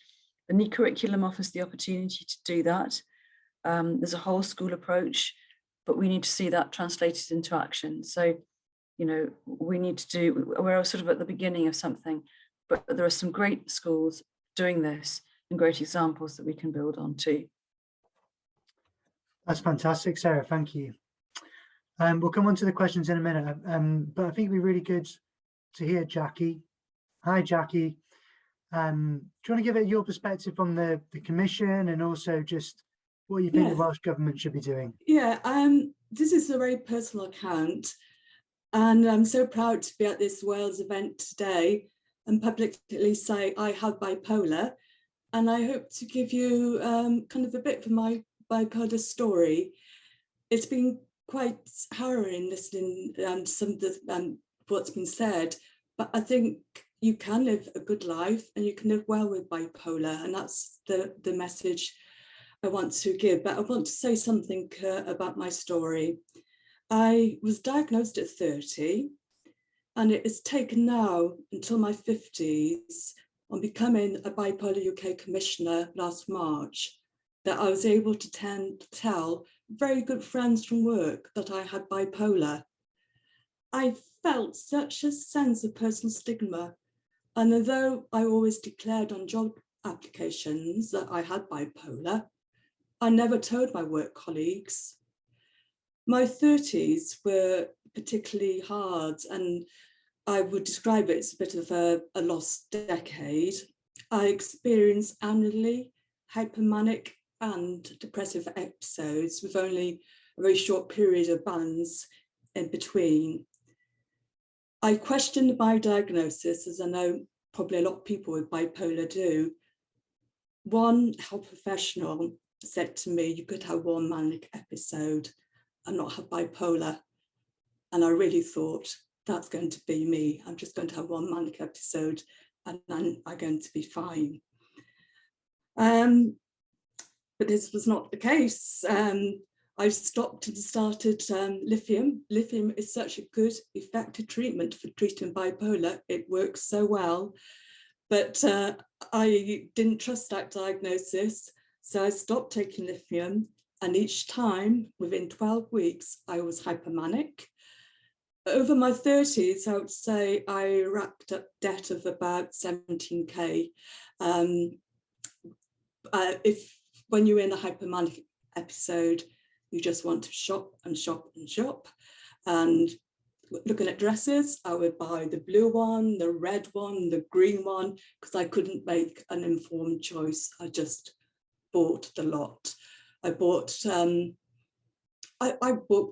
The new curriculum offers the opportunity to do that. There's a whole school approach, but we need to see that translated into action. So, we need to we're sort of at the beginning of something, but there are some great schools doing this and great examples that we can build on too. That's fantastic, Sarah. Thank you. We'll come on to the questions in a minute, but I think it'd be really good to hear Jackie. Hi, Jackie. Do you want to give it your perspective from the Commission, and also just what you think the Welsh Government should be doing? Yeah, this is a very personal account, and I'm so proud to be at this Wales event today and publicly say I have bipolar, and I hope to give you kind of a bit of my bipolar story. It's been quite harrowing listening to some of the what's been said, but I think you can live a good life and you can live well with bipolar, and that's the message I want to give. But I want to say something about my story. I was diagnosed at 30, and it is taken now until my 50s, on becoming a Bipolar UK Commissioner last March, that I was able to tell very good friends from work that I had bipolar. I felt such a sense of personal stigma, and although I always declared on job applications that I had bipolar, I never told my work colleagues. My 30s were particularly hard, and I would describe it as a bit of a lost decade. I experience annually hypomanic and depressive episodes with only a very short period of balance in between. I questioned my diagnosis, as I know probably a lot of people with bipolar do. One health professional said to me, you could have one manic episode and not have bipolar. And I really thought, that's going to be me. I'm just going to have one manic episode and then I'm going to be fine. But this was not the case. I stopped and started lithium. Lithium is such a good, effective treatment for treating bipolar. It works so well. But I didn't trust that diagnosis. So I stopped taking lithium. And each time, within 12 weeks, I was hypomanic. Over my 30s, I would say I racked up debt of about 17K. When you're in a hypomanic episode, you just want to shop and shop and shop. And looking at dresses, I would buy the blue one, the red one, the green one, because I couldn't make an informed choice. I just bought the lot. I bought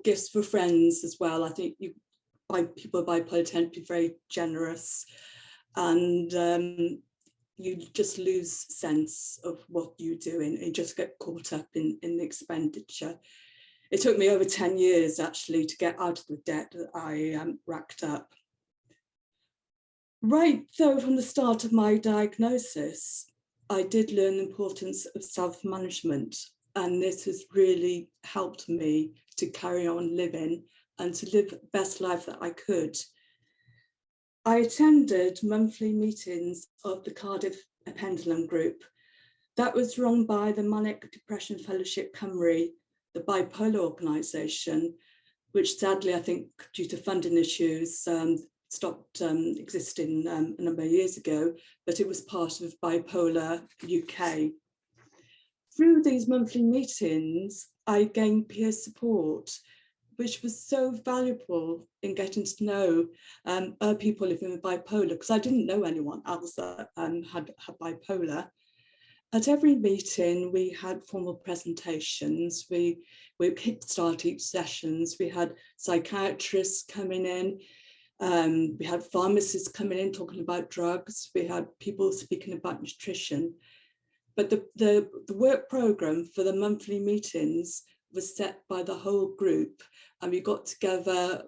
gifts for friends as well. I think people with bipolar tend to be very generous, and you just lose sense of what you're doing and you just get caught up in the expenditure. It took me over 10 years actually to get out of the debt that I racked up. Right, though, from the start of my diagnosis, I did learn the importance of self-management, and this has really helped me to carry on living and to live the best life that I could. I attended monthly meetings of the Cardiff Pendulum Group. That was run by the Manic Depression Fellowship Cymru, the bipolar organisation, which sadly, I think, due to funding issues, stopped existing a number of years ago, but it was part of Bipolar UK. Through these monthly meetings, I gained peer support, which was so valuable in getting to know people living with bipolar, because I didn't know anyone else that had bipolar. At every meeting, we had formal presentations. We kickstart each sessions. We had psychiatrists coming in. We had pharmacists coming in talking about drugs. We had people speaking about nutrition. But the work program for the monthly meetings was set by the whole group, and we got together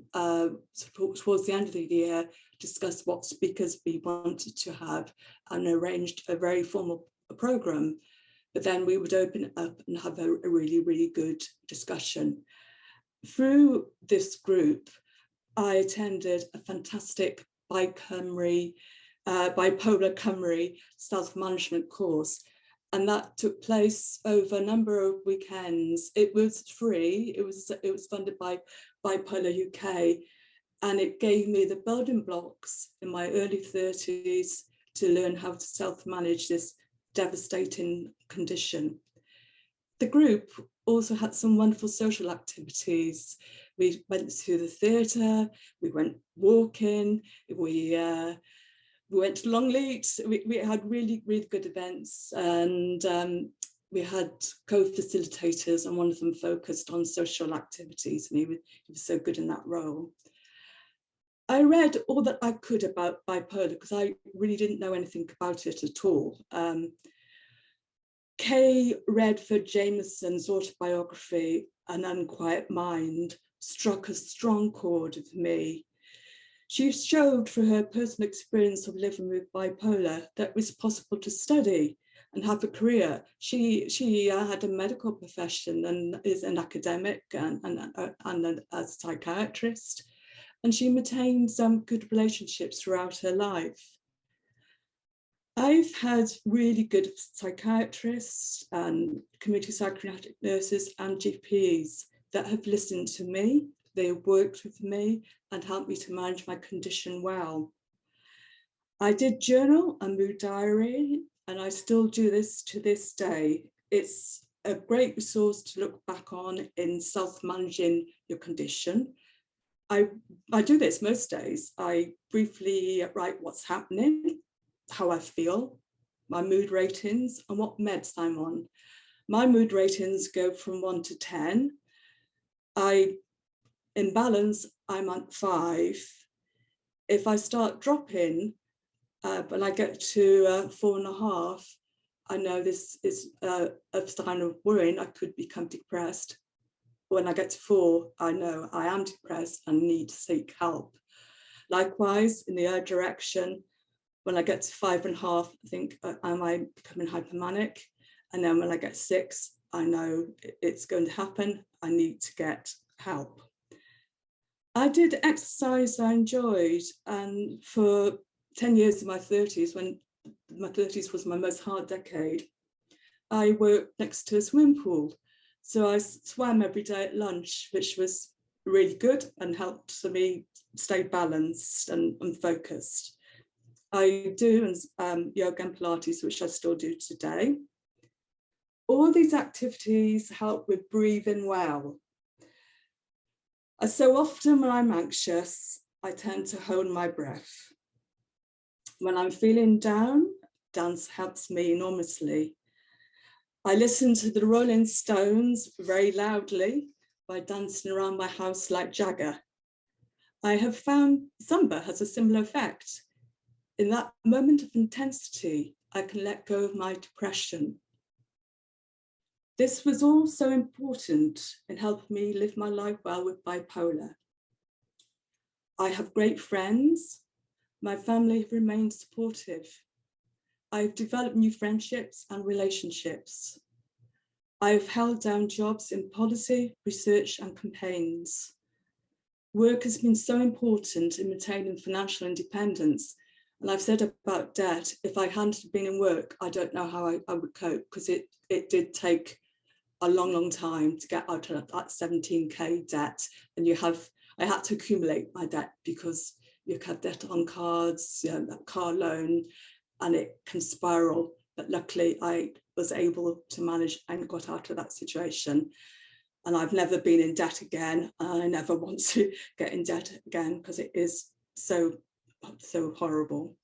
towards the end of the year, discuss what speakers we wanted to have, and arranged a very formal program. But then we would open it up and have a really, really good discussion. Through this group, I attended a fantastic Bipolar Cymru self-management course, and that took place over a number of weekends. It was free. It was funded by Bipolar UK, and it gave me the building blocks in my early 30s to learn how to self-manage this devastating condition. The group also had some wonderful social activities. We went to the theatre, we went walking, we went to Longleat. We had really, really good events, and we had co-facilitators, and one of them focused on social activities, and he was so good in that role. I read all that I could about bipolar because I really didn't know anything about it at all. Kay Redford Jameson's autobiography, An Unquiet Mind, struck a strong chord with me. She showed through her personal experience of living with bipolar that it was possible to study and have a career. She had a medical profession and is an academic and a psychiatrist, and she maintained some good relationships throughout her life. I've had really good psychiatrists and community psychiatric nurses and GPs that have listened to me. They have worked with me and helped me to manage my condition well. I did journal and mood diary, and I still do this to this day. It's a great resource to look back on in self-managing your condition. I do this most days. I briefly write what's happening, how I feel, my mood ratings, and what meds I'm on. My mood ratings go from 1 to 10. In balance, I'm at 5. If I start dropping, when I get to 4.5, I know this is a sign of worrying. I could become depressed. When I get to 4, I know I am depressed and need to seek help. Likewise, in the other direction, when I get to 5.5, I think, am I becoming hypomanic? And then when I get 6, I know it's going to happen. I need to get help. I did exercise I enjoyed, and for 10 years of my 30s, when my 30s was my most hard decade, I worked next to a swimming pool. So I swam every day at lunch, which was really good and helped me stay balanced and focused. I do yoga and Pilates, which I still do today. All these activities help with breathing well. So often when I'm anxious, I tend to hold my breath. When I'm feeling down, dance helps me enormously. I listen to the Rolling Stones very loudly by dancing around my house like Jagger. I have found Zumba has a similar effect. In that moment of intensity, I can let go of my depression. This was all so important in helping me live my life well with bipolar. I have great friends. My family have remained supportive. I've developed new friendships and relationships. I've held down jobs in policy, research, and campaigns. Work has been so important in maintaining financial independence. And I've said about debt, if I hadn't been in work, I don't know how I would cope, because it did take a long time to get out of that 17K debt. And I had to accumulate my debt because you have debt on cards, that car loan, and it can spiral. But luckily I was able to manage and got out of that situation. And I've never been in debt again. And I never want to get in debt again because it is so horrible.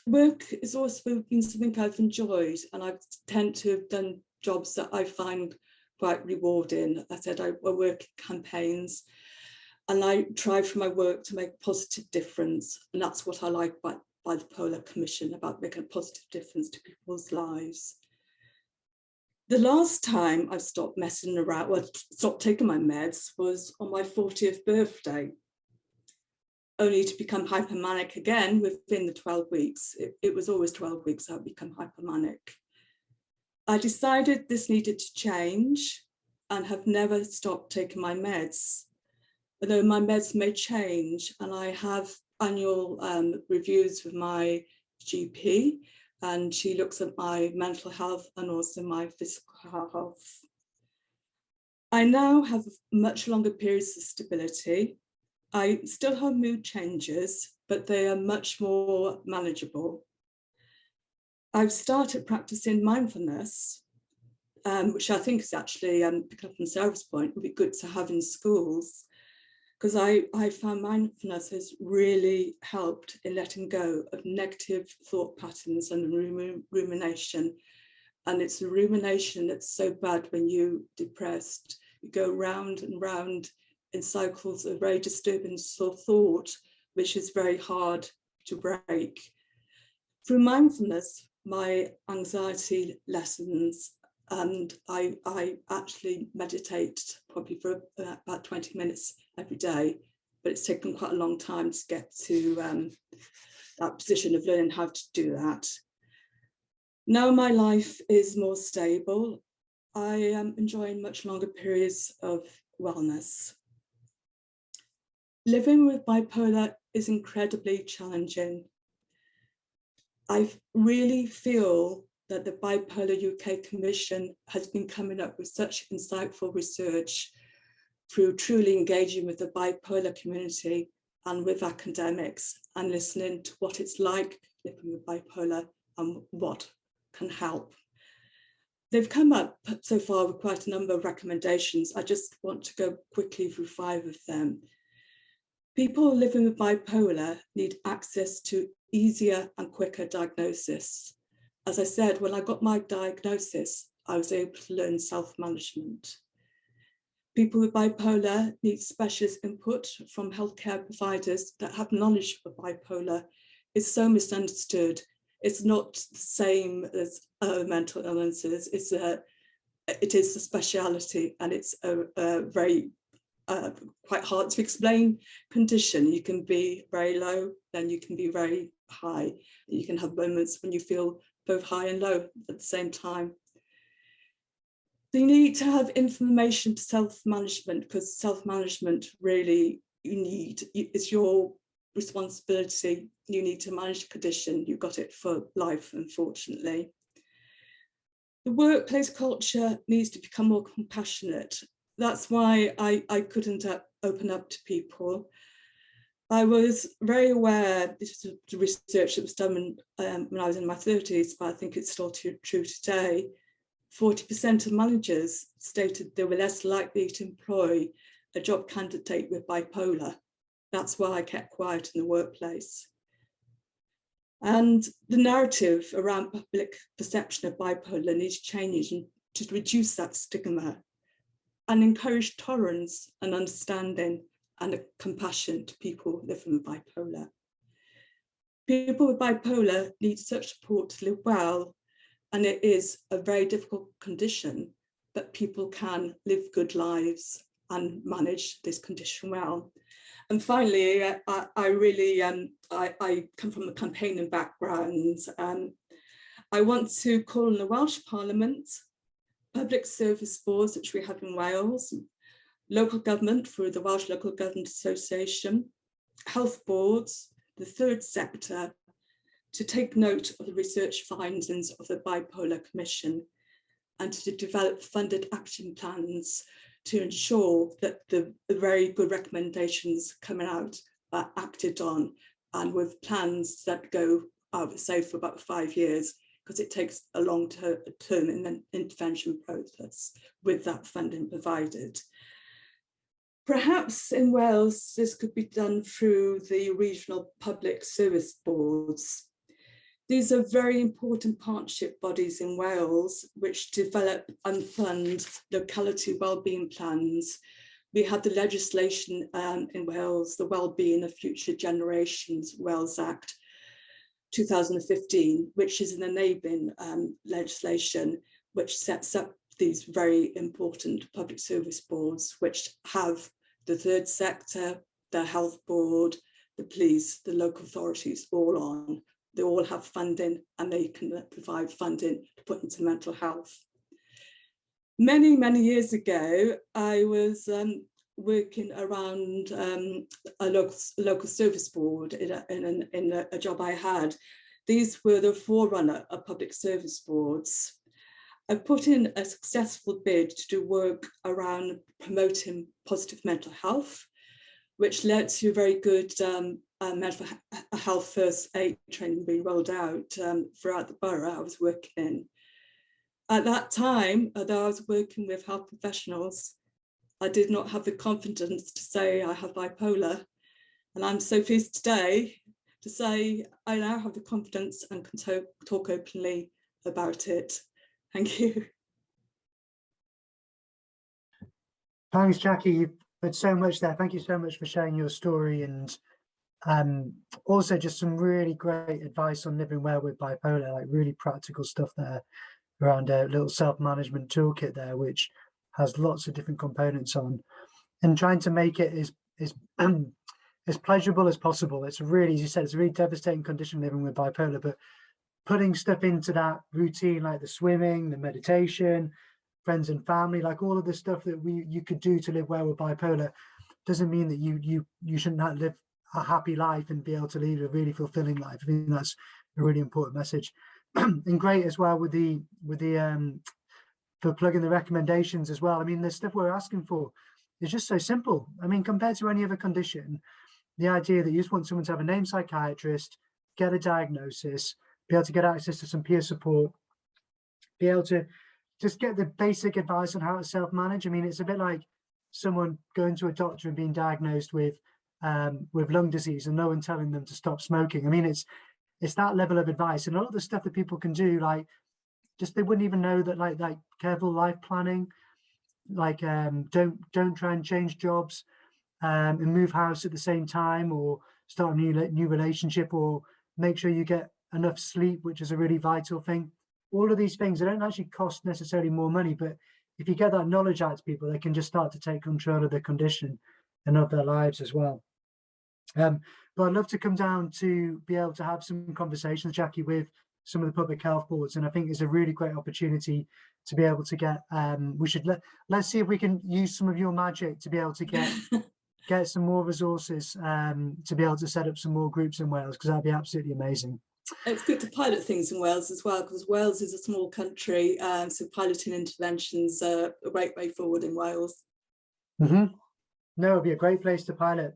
Work has also been something I've enjoyed, and I tend to have done jobs that I find quite rewarding. I said I work in campaigns, and I try for my work to make a positive difference. And that's what I like about the Bipolar Commission, about making a positive difference to people's lives. The last time I stopped messing around, stopped taking my meds, was on my 40th birthday, only to become hypomanic again within the 12 weeks. It was always 12 weeks I'd become hypomanic. I decided this needed to change and have never stopped taking my meds. Although my meds may change, and I have annual reviews with my GP, and she looks at my mental health and also my physical health. I now have much longer periods of stability. I still have mood changes, but they are much more manageable. I've started practicing mindfulness, which I think is actually, picking up on Sarah's point, would be good to have in schools, because I found mindfulness has really helped in letting go of negative thought patterns and rumination. And it's the rumination that's so bad when you're depressed. You go round and round in cycles of very disturbing thought, which is very hard to break. Through mindfulness, my anxiety lessens, and I actually meditate probably for about 20 minutes every day, but it's taken quite a long time to get to that position of learning how to do that. Now my life is more stable. I am enjoying much longer periods of wellness. Living with bipolar is incredibly challenging. I really feel that the Bipolar UK Commission has been coming up with such insightful research through truly engaging with the bipolar community and with academics and listening to what it's like living with bipolar and what can help. They've come up so far with quite a number of recommendations. I just want to go quickly through 5 of them. People living with bipolar need access to easier and quicker diagnosis. As I said, when I got my diagnosis, I was able to learn self-management. People with bipolar need specialist input from healthcare providers that have knowledge of bipolar. It's so misunderstood. It's not the same as mental illnesses. It is a speciality, and it's a very quite hard to explain condition. You can be very low, then you can be very high. You can have moments when you feel both high and low at the same time. So you need to have information to self-management, because self-management really it's your responsibility. You need to manage the condition. You've got it for life, unfortunately. The workplace culture needs to become more compassionate. That's why I couldn't open up to people. I was very aware, this was the research that was done when I was in my 30s, but I think it's still true today. 40% of managers stated they were less likely to employ a job candidate with bipolar. That's why I kept quiet in the workplace. And the narrative around public perception of bipolar needs changing to reduce that stigma and encourage tolerance and understanding and compassion to people living with bipolar. People with bipolar need such support to live well, and it is a very difficult condition, but people can live good lives and manage this condition well. And finally, I come from a campaigning background. I want to call on the Welsh Parliament, public service boards, which we have in Wales, local government through the Welsh Local Government Association, health boards, the third sector, to take note of the research findings of the Bipolar Commission and to develop funded action plans to ensure that the very good recommendations coming out are acted on, and with plans that go, I would say, for about 5 years, because it takes a long term intervention process with that funding provided. Perhaps in Wales, this could be done through the regional public service boards. These are very important partnership bodies in Wales, which develop and fund locality wellbeing plans. We have the legislation in Wales, the Wellbeing of Future Generations Wales Act 2015, which is an enabling legislation which sets up these very important public service boards, which have the third sector, the health board, the police, the local authorities all on. They all have funding, and they can provide funding to put into mental health. Many, many years ago, I was working around a local service board in a job I had. These were the forerunner of public service boards. I put in a successful bid to do work around promoting positive mental health, which led to very good mental health first aid training being rolled out throughout the borough I was working in. At that time, although I was working with health professionals, I did not have the confidence to say I have bipolar. And I'm so pleased today to say I now have the confidence and can talk openly about it. Thank you. Thanks, Jackie. You've put so much there. Thank you so much for sharing your story, and also just some really great advice on living well with bipolar, like really practical stuff there around a little self-management toolkit there, which has lots of different components on, and trying to make it as pleasurable as possible. It's really, as you said, it's a really devastating condition living with bipolar, but putting stuff into that routine, like the swimming, the meditation, friends and family, like all of the stuff that you could do to live well with bipolar, doesn't mean that you shouldn't not live a happy life and be able to lead a really fulfilling life. I think that's a really important message. And great as well with the for plugging the recommendations as well. I mean, the stuff we're asking for is just so simple. I mean, compared to any other condition, the idea that you just want someone to have a named psychiatrist, get a diagnosis, be able to get access to some peer support, be able to just get the basic advice on how to self-manage. I mean, it's a bit like someone going to a doctor and being diagnosed with lung disease and no one telling them to stop smoking. I mean, it's that level of advice, and a lot of the stuff that people can do, like just they wouldn't even know that, like careful life planning, like don't try and change jobs and move house at the same time, or start a new relationship, or make sure you get enough sleep, which is a really vital thing. All of these things, they don't actually cost necessarily more money, but if you get that knowledge out to people, they can just start to take control of their condition and of their lives as well. But I'd love to come down to be able to have some conversations, Jackie, with some of the public health boards, and I think it's a really great opportunity to be able to get. We should let's see if we can use some of your magic to be able to get some more resources to be able to set up some more groups in Wales, because that'd be absolutely amazing. It's good to pilot things in Wales as well, because Wales is a small country, so piloting interventions are a great way forward in Wales. No, it'd be a great place to pilot.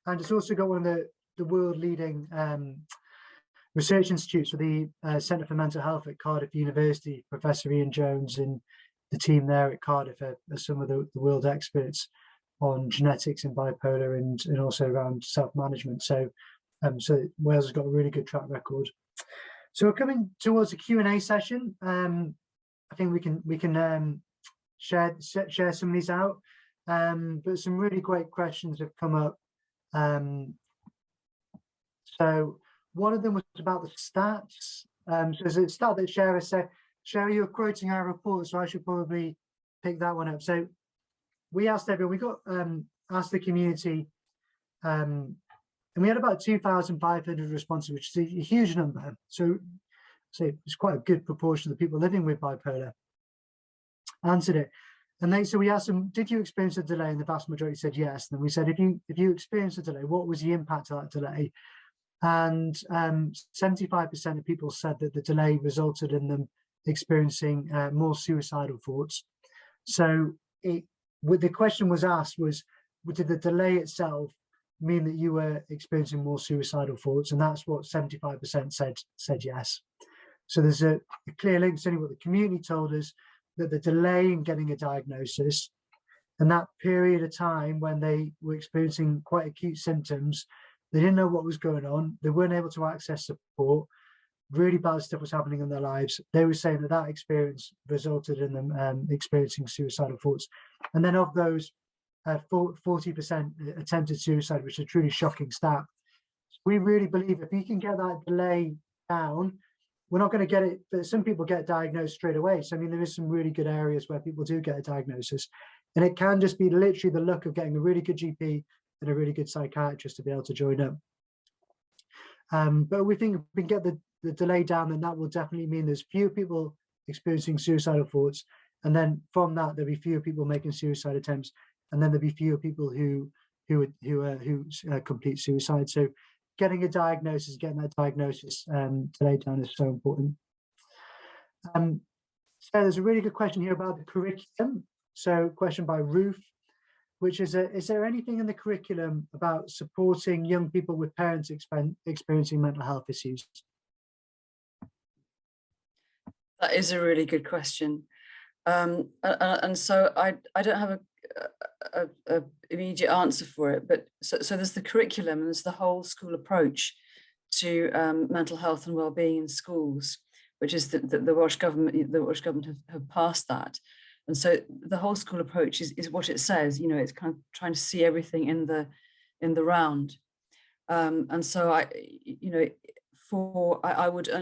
And it's also got one of the world leading research institutes for the Centre for Mental Health at Cardiff University. Professor Ian Jones and the team there at Cardiff are some of the world experts on genetics and bipolar, and also around self-management. So Wales has got a really good track record. So we're coming towards a Q&A session. I think we can share some of these out. But some really great questions have come up. So one of them was about the stats. So there's a stat that Shara said, Shara, you're quoting our report, so I should probably pick that one up. So we asked everyone, we got asked the community, and we had about 2,500 responses, which is a huge number. So it's quite a good proportion of the people living with bipolar answered it. And so we asked them, did you experience a delay? And the vast majority said yes. And then we said, if you experienced a delay, what was the impact of that delay? And 75% of people said that the delay resulted in them experiencing more suicidal thoughts. So the question was asked was, did the delay itself mean that you were experiencing more suicidal thoughts? And that's what 75% said yes. So there's a clear link to what the community told us, that the delay in getting a diagnosis and that period of time when they were experiencing quite acute symptoms, they didn't know what was going on, they weren't able to access support, really bad stuff was happening in their lives. They were saying that experience resulted in them experiencing suicidal thoughts. And then of those, 40% attempted suicide, which is a truly shocking stat. We really believe if you can get that delay down, we're not going to get it, but some people get diagnosed straight away. So, I mean, there is some really good areas where people do get a diagnosis. And it can just be literally the luck of getting a really good GP and a really good psychiatrist to be able to join up. But we think if we can get the delay down, then that will definitely mean there's fewer people experiencing suicidal thoughts. And then from that, there'll be fewer people making suicide attempts. And then there'll be fewer people who complete suicide. So getting that diagnosis delayed down is so important. So there's a really good question here about the curriculum. So question by Ruth, which is there anything in the curriculum about supporting young people with parents experiencing mental health issues? That is a really good question. And so I don't have a immediate answer for it, but so there's the curriculum and there's the whole school approach to mental health and well-being in schools, which is the Welsh government have passed that. And so the whole school approach is what it says, you know, it's kind of trying to see everything in the round. And so I would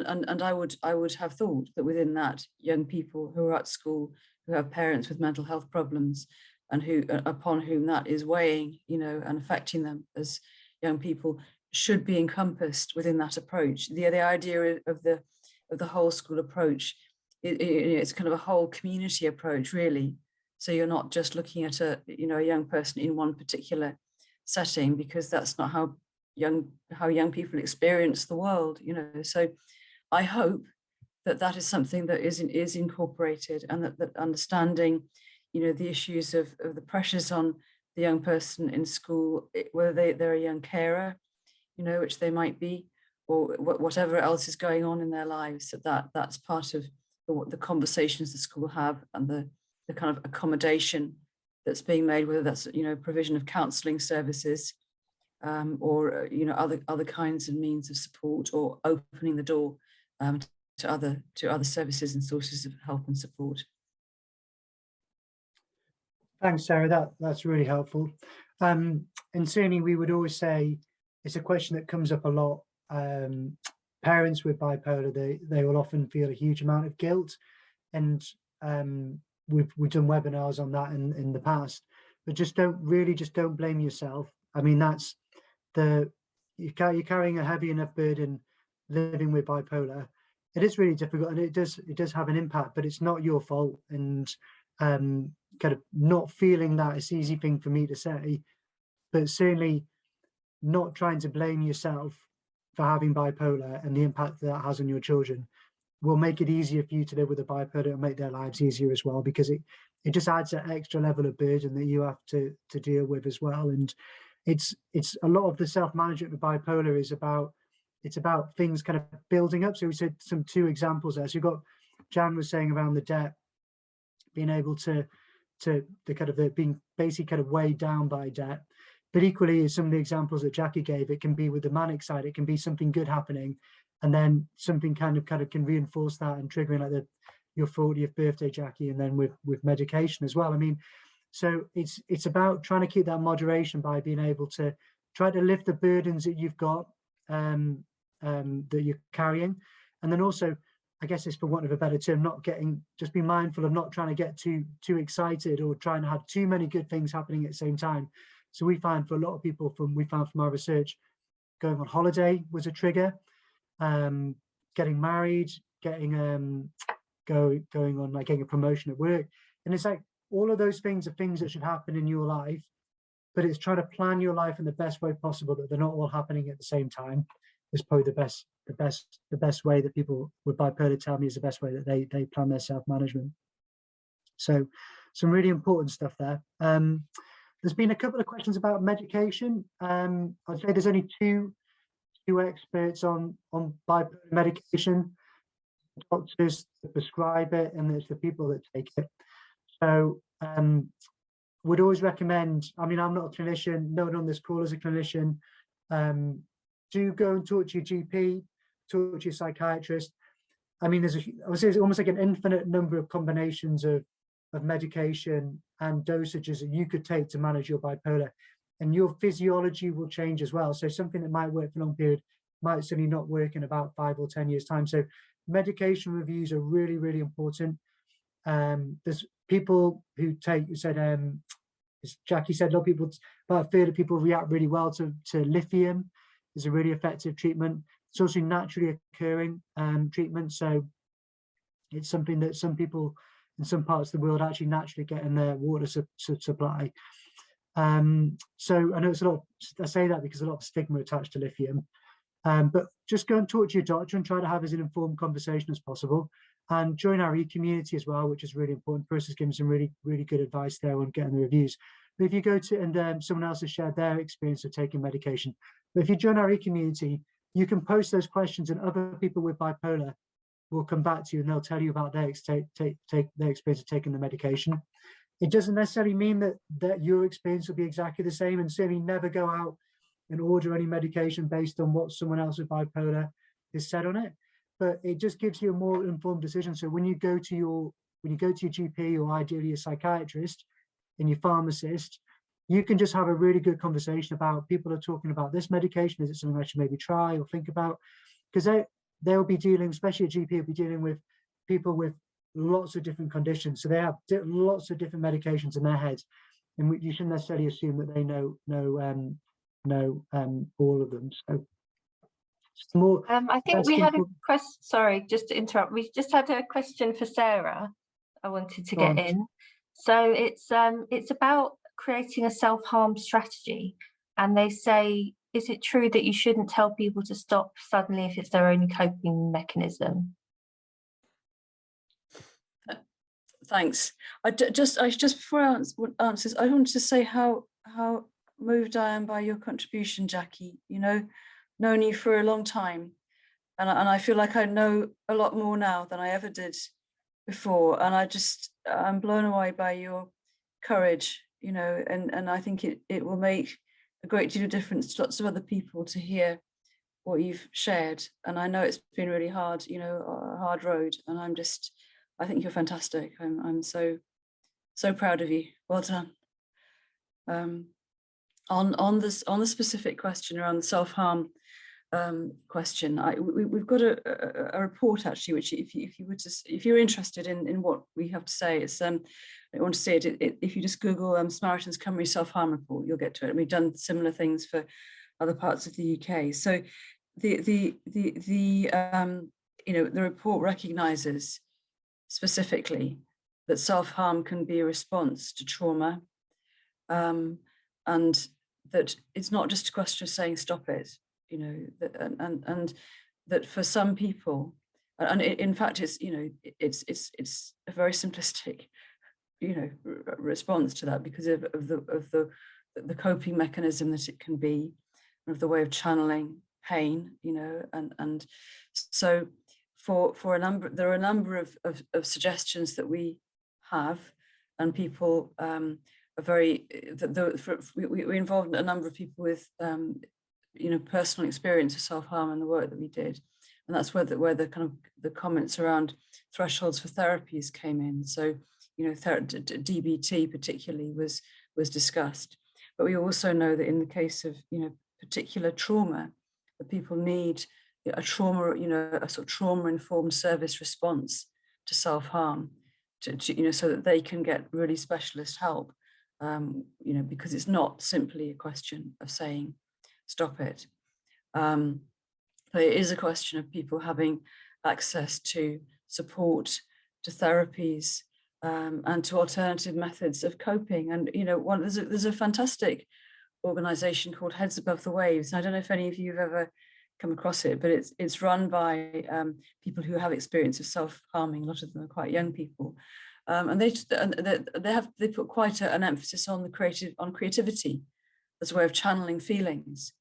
have thought that within that, young people who are at school, who have parents with mental health problems, and upon whom that is weighing, you know, and affecting them as young people, should be encompassed within that approach. The idea of the whole school approach, it's kind of a whole community approach, really. So you're not just looking at a young person in one particular setting, because that's not how young people experience the world, you know. So I hope that is something that is incorporated, and that understanding, you know, the issues of the pressures on the young person in school, whether they're a young carer, you know, which they might be, or whatever else is going on in their lives, that's part of the conversations the school have and the kind of accommodation that's being made, whether that's, you know, provision of counselling services or, you know, other kinds of means of support, or opening the door to other services and sources of help and support. Thanks, Sarah. That's really helpful. And certainly we would always say it's a question that comes up a lot. Parents with bipolar, they will often feel a huge amount of guilt, and we've done webinars on that in the past. But just don't blame yourself. I mean, that's you're carrying a heavy enough burden living with bipolar. It is really difficult, and it does have an impact, but it's not your fault. And kind of not feeling that, it's an easy thing for me to say, but certainly not trying to blame yourself for having bipolar and the impact that has on your children will make it easier for you to live with a bipolar and make their lives easier as well, because it just adds that extra level of burden that you have to deal with as well. And it's a lot of the self-management with bipolar is about things kind of building up. So we said two examples there. So you've got, Jan was saying around the debt, being able to being basically kind of weighed down by debt. But equally, some of the examples that Jackie gave, it can be with the manic side, it can be something good happening, and then something kind of can reinforce that and triggering, like your 40th birthday, Jackie, and then with medication as well. I mean, so it's about trying to keep that moderation by being able to try to lift the burdens that you've got, that you're carrying, and then also, I guess it's, for want of a better term, just be mindful of not trying to get too excited or trying to have too many good things happening at the same time. So we find for a lot of people, we found from our research, going on holiday was a trigger, getting married, going on, like getting a promotion at work. And it's like, all of those things are things that should happen in your life, but it's trying to plan your life in the best way possible, that they're not all happening at the same time. Is probably the best way that people with bipolar tell me is the best way that they plan their self-management. So some really important stuff there. There's been a couple of questions about medication. I'd say there's only two experts on bipolar medication: doctors that prescribe it, and there's the people that take it. So would always recommend, I mean, I'm not a clinician, no one on this call is a clinician, do go and talk to your GP, talk to your psychiatrist. I mean, I would say there's almost like an infinite number of combinations of medication and dosages that you could take to manage your bipolar, and your physiology will change as well. So something that might work for a long period might certainly not work in about 5 or 10 years time. So medication reviews are really, really important. There's people who said, as Jackie said, a lot of people, about a third of people react really well to lithium. Is a really effective treatment. It's also naturally occurring treatment, so it's something that some people in some parts of the world actually naturally get in their water supply. So I know it's a lot. I say that because a lot of stigma attached to lithium, but just go and talk to your doctor and try to have as an informed conversation as possible. And join our e-community as well, which is really important. Chris has given some really, really good advice there on getting the reviews. But if you go to, and someone else has shared their experience of taking medication, but if you join our e-community, you can post those questions, and other people with bipolar will come back to you and they'll tell you about their experience of taking the medication. It doesn't necessarily mean that your experience will be exactly the same, and certainly never go out and order any medication based on what someone else with bipolar has said on it. But it just gives you a more informed decision. So when you go to your GP, or ideally a psychiatrist and your pharmacist, you can just have a really good conversation about, people are talking about this medication, is it something I should maybe try or think about? Because they'll be dealing, especially a GP will be dealing with people with lots of different conditions. So they have lots of different medications in their heads, and you shouldn't necessarily assume that they know all of them. So more, I think we had a question, sorry, just to interrupt, we just had a question for Sarah I wanted to get in. So it's about creating a self-harm strategy, and they say, is it true that you shouldn't tell people to stop suddenly if it's their only coping mechanism? Thanks. Just before I answer, I wanted to say how moved I am by your contribution, Jackie. You know, known you for a long time, and I feel like I know a lot more now than I ever did before, and I'm blown away by your courage, you know, and I think it will make a great deal of difference to lots of other people to hear what you've shared. And I know it's been really hard, you know, a hard road, and I think you're fantastic. I'm so proud of you. Well done. On the specific question around the self-harm question, we've got a report actually, which if you're interested in what we have to say, it's I want to say it if you just Google Samaritans Cymru self-harm report, you'll get to it. And we've done similar things for other parts of the UK. So the you know, the report recognises specifically that self-harm can be a response to trauma, and that it's not just a question of saying stop it, you know, and that for some people, and in fact it's, you know, it's a very simplistic, you know, response to that because of the coping mechanism that it can be, of the way of channeling pain, you know, and so there are a number of suggestions that we have, and people are very, we involved a number of people with, you know, personal experience of self-harm in the work that we did, and that's where the kind of the comments around thresholds for therapies came in. So, you know, DBT particularly was discussed, but we also know that in the case of, you know, particular trauma, that people need a trauma, you know, a sort of trauma-informed service response to self-harm, to you know, so that they can get really specialist help, you know, because it's not simply a question of saying stop it. But it is a question of people having access to support, to therapies, and to alternative methods of coping. And, you know, there's a fantastic organisation called Heads Above the Waves. I don't know if any of you have ever come across it, but it's run by people who have experience of self-harming. A lot of them are quite young people, and they put quite an emphasis on creativity as a way of channeling feelings,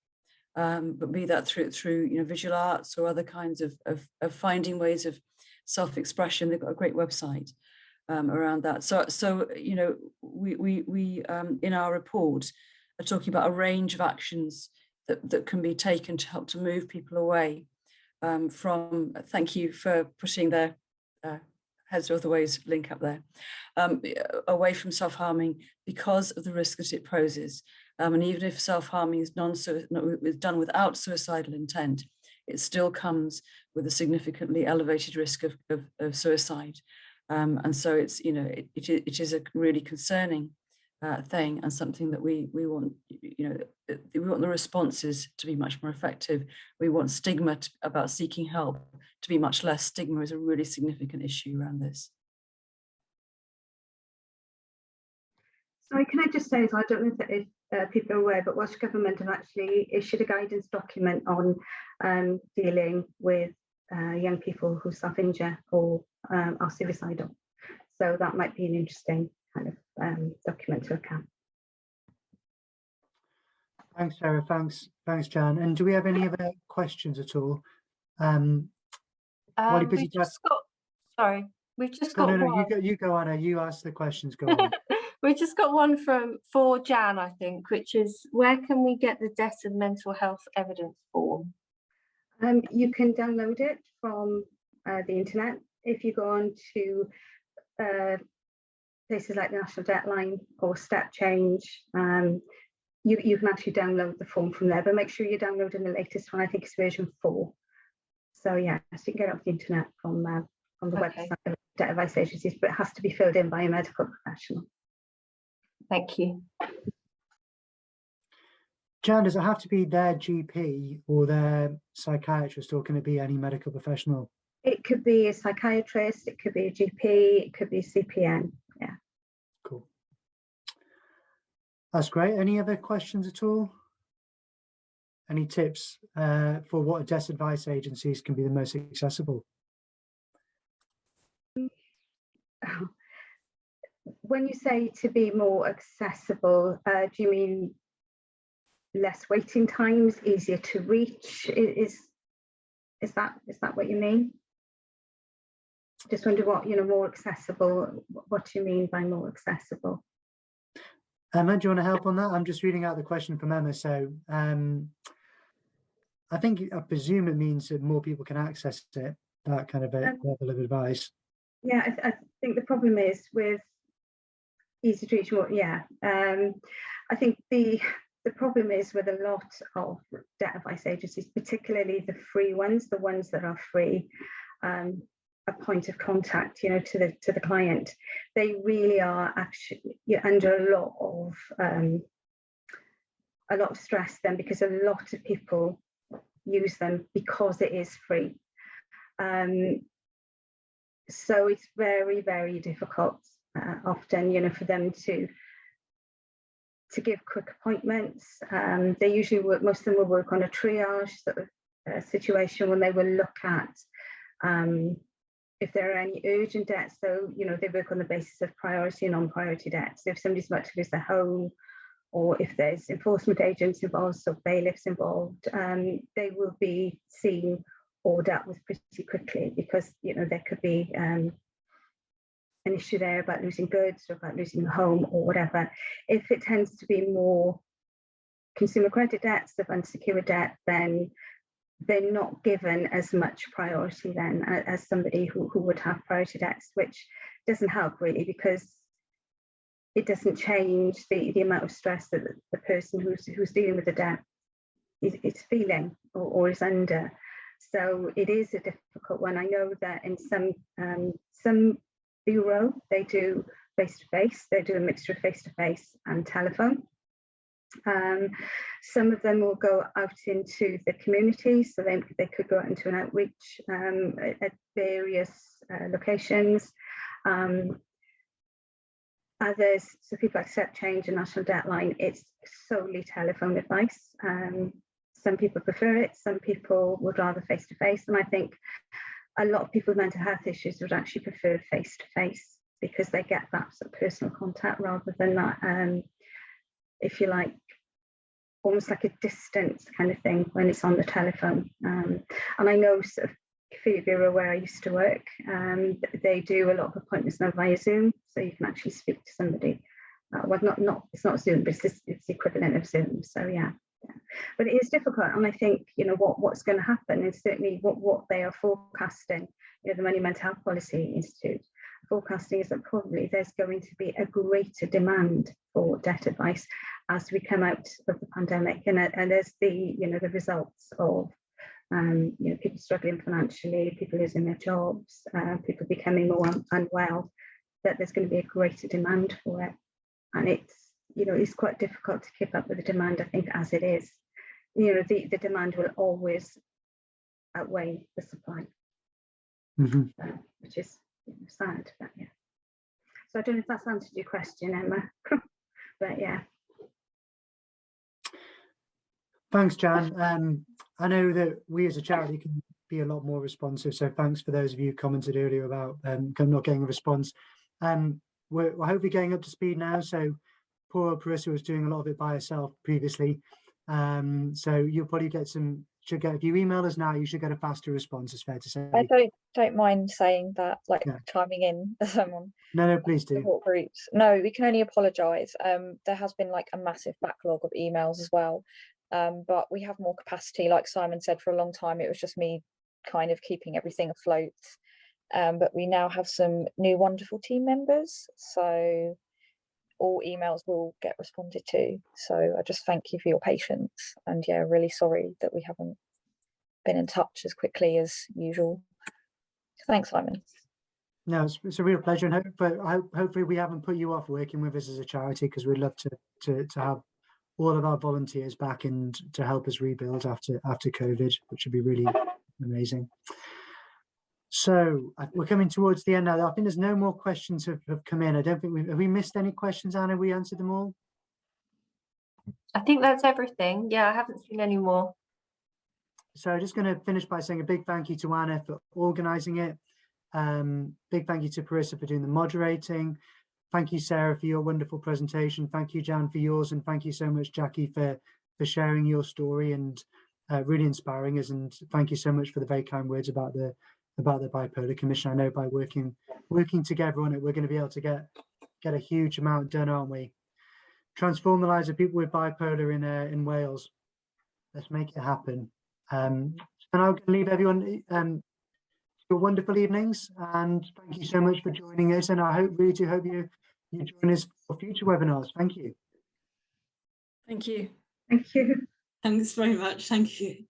but be that through you know, visual arts or other kinds of finding ways of self-expression. They've got a great website around that. So you know, we in our report are talking about a range of actions that can be taken to help to move people away from, thank you for putting their Heads Above the Waves link up there, away from self-harming because of the risk that it poses. And even if self-harming is done without suicidal intent, it still comes with a significantly elevated risk of suicide. And so it's, you know, it is a really concerning thing, and something that we want, you know, we want the responses to be much more effective. We want stigma about seeking help to be much less. Stigma is a really significant issue around this. Sorry, can I just say, so I don't know if people are aware, but Welsh Government have actually issued a guidance document on dealing with young people who self-injure or are suicidal. So that might be an interesting kind of document to look at. Thanks, Sarah. Thanks, Jan. And do we have any other questions at all? We've just got one. You go, Anna. You ask the questions. Go on. We just got one for Jan, I think, which is, where can we get the death and mental health evidence form? You can download it from the internet. If you go on to places like the National Deadline or Step Change, you can actually download the form from there, but make sure you're downloading the latest one. I think it's version 4. So yeah, so you can get it off the internet from the website of debt advice agencies, but it has to be filled in by a medical professional. Thank you. Jan, does it have to be their GP or their psychiatrist, or can it be any medical professional? It could be a psychiatrist, it could be a GP, it could be a CPN. Yeah. Cool. That's great. Any other questions at all? Any tips for what debt advice agencies can be the most accessible? When you say to be more accessible, do you mean less waiting times, easier to reach? Is that what you mean? just wonder what, more accessible, what do you mean by more accessible? Emma, do you want to help on that? I'm just reading out the question from Emma. So I presume it means that more people can access it, that kind of a level of advice. Yeah, I think the problem is with easy to reach more. Yeah, I think the problem is with a lot of debt advice agencies, particularly the free ones, the ones that are free, a point of contact, to the client. They really are actually under a lot of stress then, because a lot of people use them because it is free. So it's very, very difficult often, for them to give quick appointments. They usually work, most of them will work on a triage sort of situation when they will look at if there are any urgent debts. So, they work on the basis of priority and non-priority debts. So if somebody's about to lose their home, or if there's enforcement agents involved, so bailiffs involved, they will be seen or dealt with pretty quickly, because there could be an issue there about losing goods or about losing a home or whatever. If it tends to be more consumer credit debts of unsecured debt, then they're not given as much priority then as somebody who would have priority debts, which doesn't help really, because it doesn't change the amount of stress that the person who's dealing with the debt is feeling or is under. So it is a difficult one. I know that in some bureau, they do face-to-face, they do a mixture of face-to-face and telephone. Some of them will go out into the community, so they could go out into an outreach at various locations. Others, so people like Step Change and National Deadline, it's solely telephone advice. Some people prefer it, some people would rather face-to-face, and I think a lot of people with mental health issues would actually prefer face-to-face, because they get that sort of personal contact rather than that, if you like, almost like a distance kind of thing when it's on the telephone. And I know sort of Cafe Bureau, where I used to work, they do a lot of appointments now via Zoom, so you can actually speak to somebody. Well, it's not Zoom, but it's the equivalent of Zoom. So yeah. But it is difficult, and I think what's going to happen is certainly what they are forecasting. The Money Mental Health Policy Institute forecasting is that probably there's going to be a greater demand for debt advice as we come out of the pandemic, and as the results of people struggling financially, people losing their jobs, people becoming more unwell, that there's going to be a greater demand for it, and it's quite difficult to keep up with the demand, I think, as it is. The demand will always outweigh the supply, which is sad, but yeah. So I don't know if that's answered your question, Emma, but yeah. Thanks, Jan. I know that we as a charity can be a lot more responsive, so thanks for those of you who commented earlier about not getting a response. We're hopefully getting up to speed now, so poor Parissa was doing a lot of it by herself previously, so you'll probably should get, if you email us now, you should get a faster response, it's fair to say. I don't mind saying that, like, chiming in as someone. No, please do. Support groups. No, we can only apologise. There has been like a massive backlog of emails as well, but we have more capacity. Like Simon said, for a long time it was just me kind of keeping everything afloat, but we now have some new wonderful team members, so all emails will get responded to. So I just thank you for your patience, and yeah, really sorry that we haven't been in touch as quickly as usual. Thanks, Simon. No, it's a real pleasure, and hopefully we haven't put you off working with us as a charity, because we'd love to have all of our volunteers back and to help us rebuild after COVID, which would be really amazing. So we're coming towards the end now. I think there's no more questions have come in. I don't think have we missed any questions, Anna? We answered them all? I think that's everything. Yeah, I haven't seen any more. So I'm just going to finish by saying a big thank you to Anna for organising it. Big thank you to Parissa for doing the moderating. Thank you, Sarah, for your wonderful presentation. Thank you, Jan, for yours, and thank you so much, Jackie, for sharing your story and really inspiring us. And thank you so much for the very kind words about the about the Bipolar Commission. I know by working together on it, we're going to be able to get a huge amount done, aren't we? Transform the lives of people with bipolar in Wales. Let's make it happen. And I'll leave everyone for wonderful evenings, and thank you so much for joining us. And I really do hope you join us for future webinars. Thank you. Thank you. Thank you. Thanks very much. Thank you.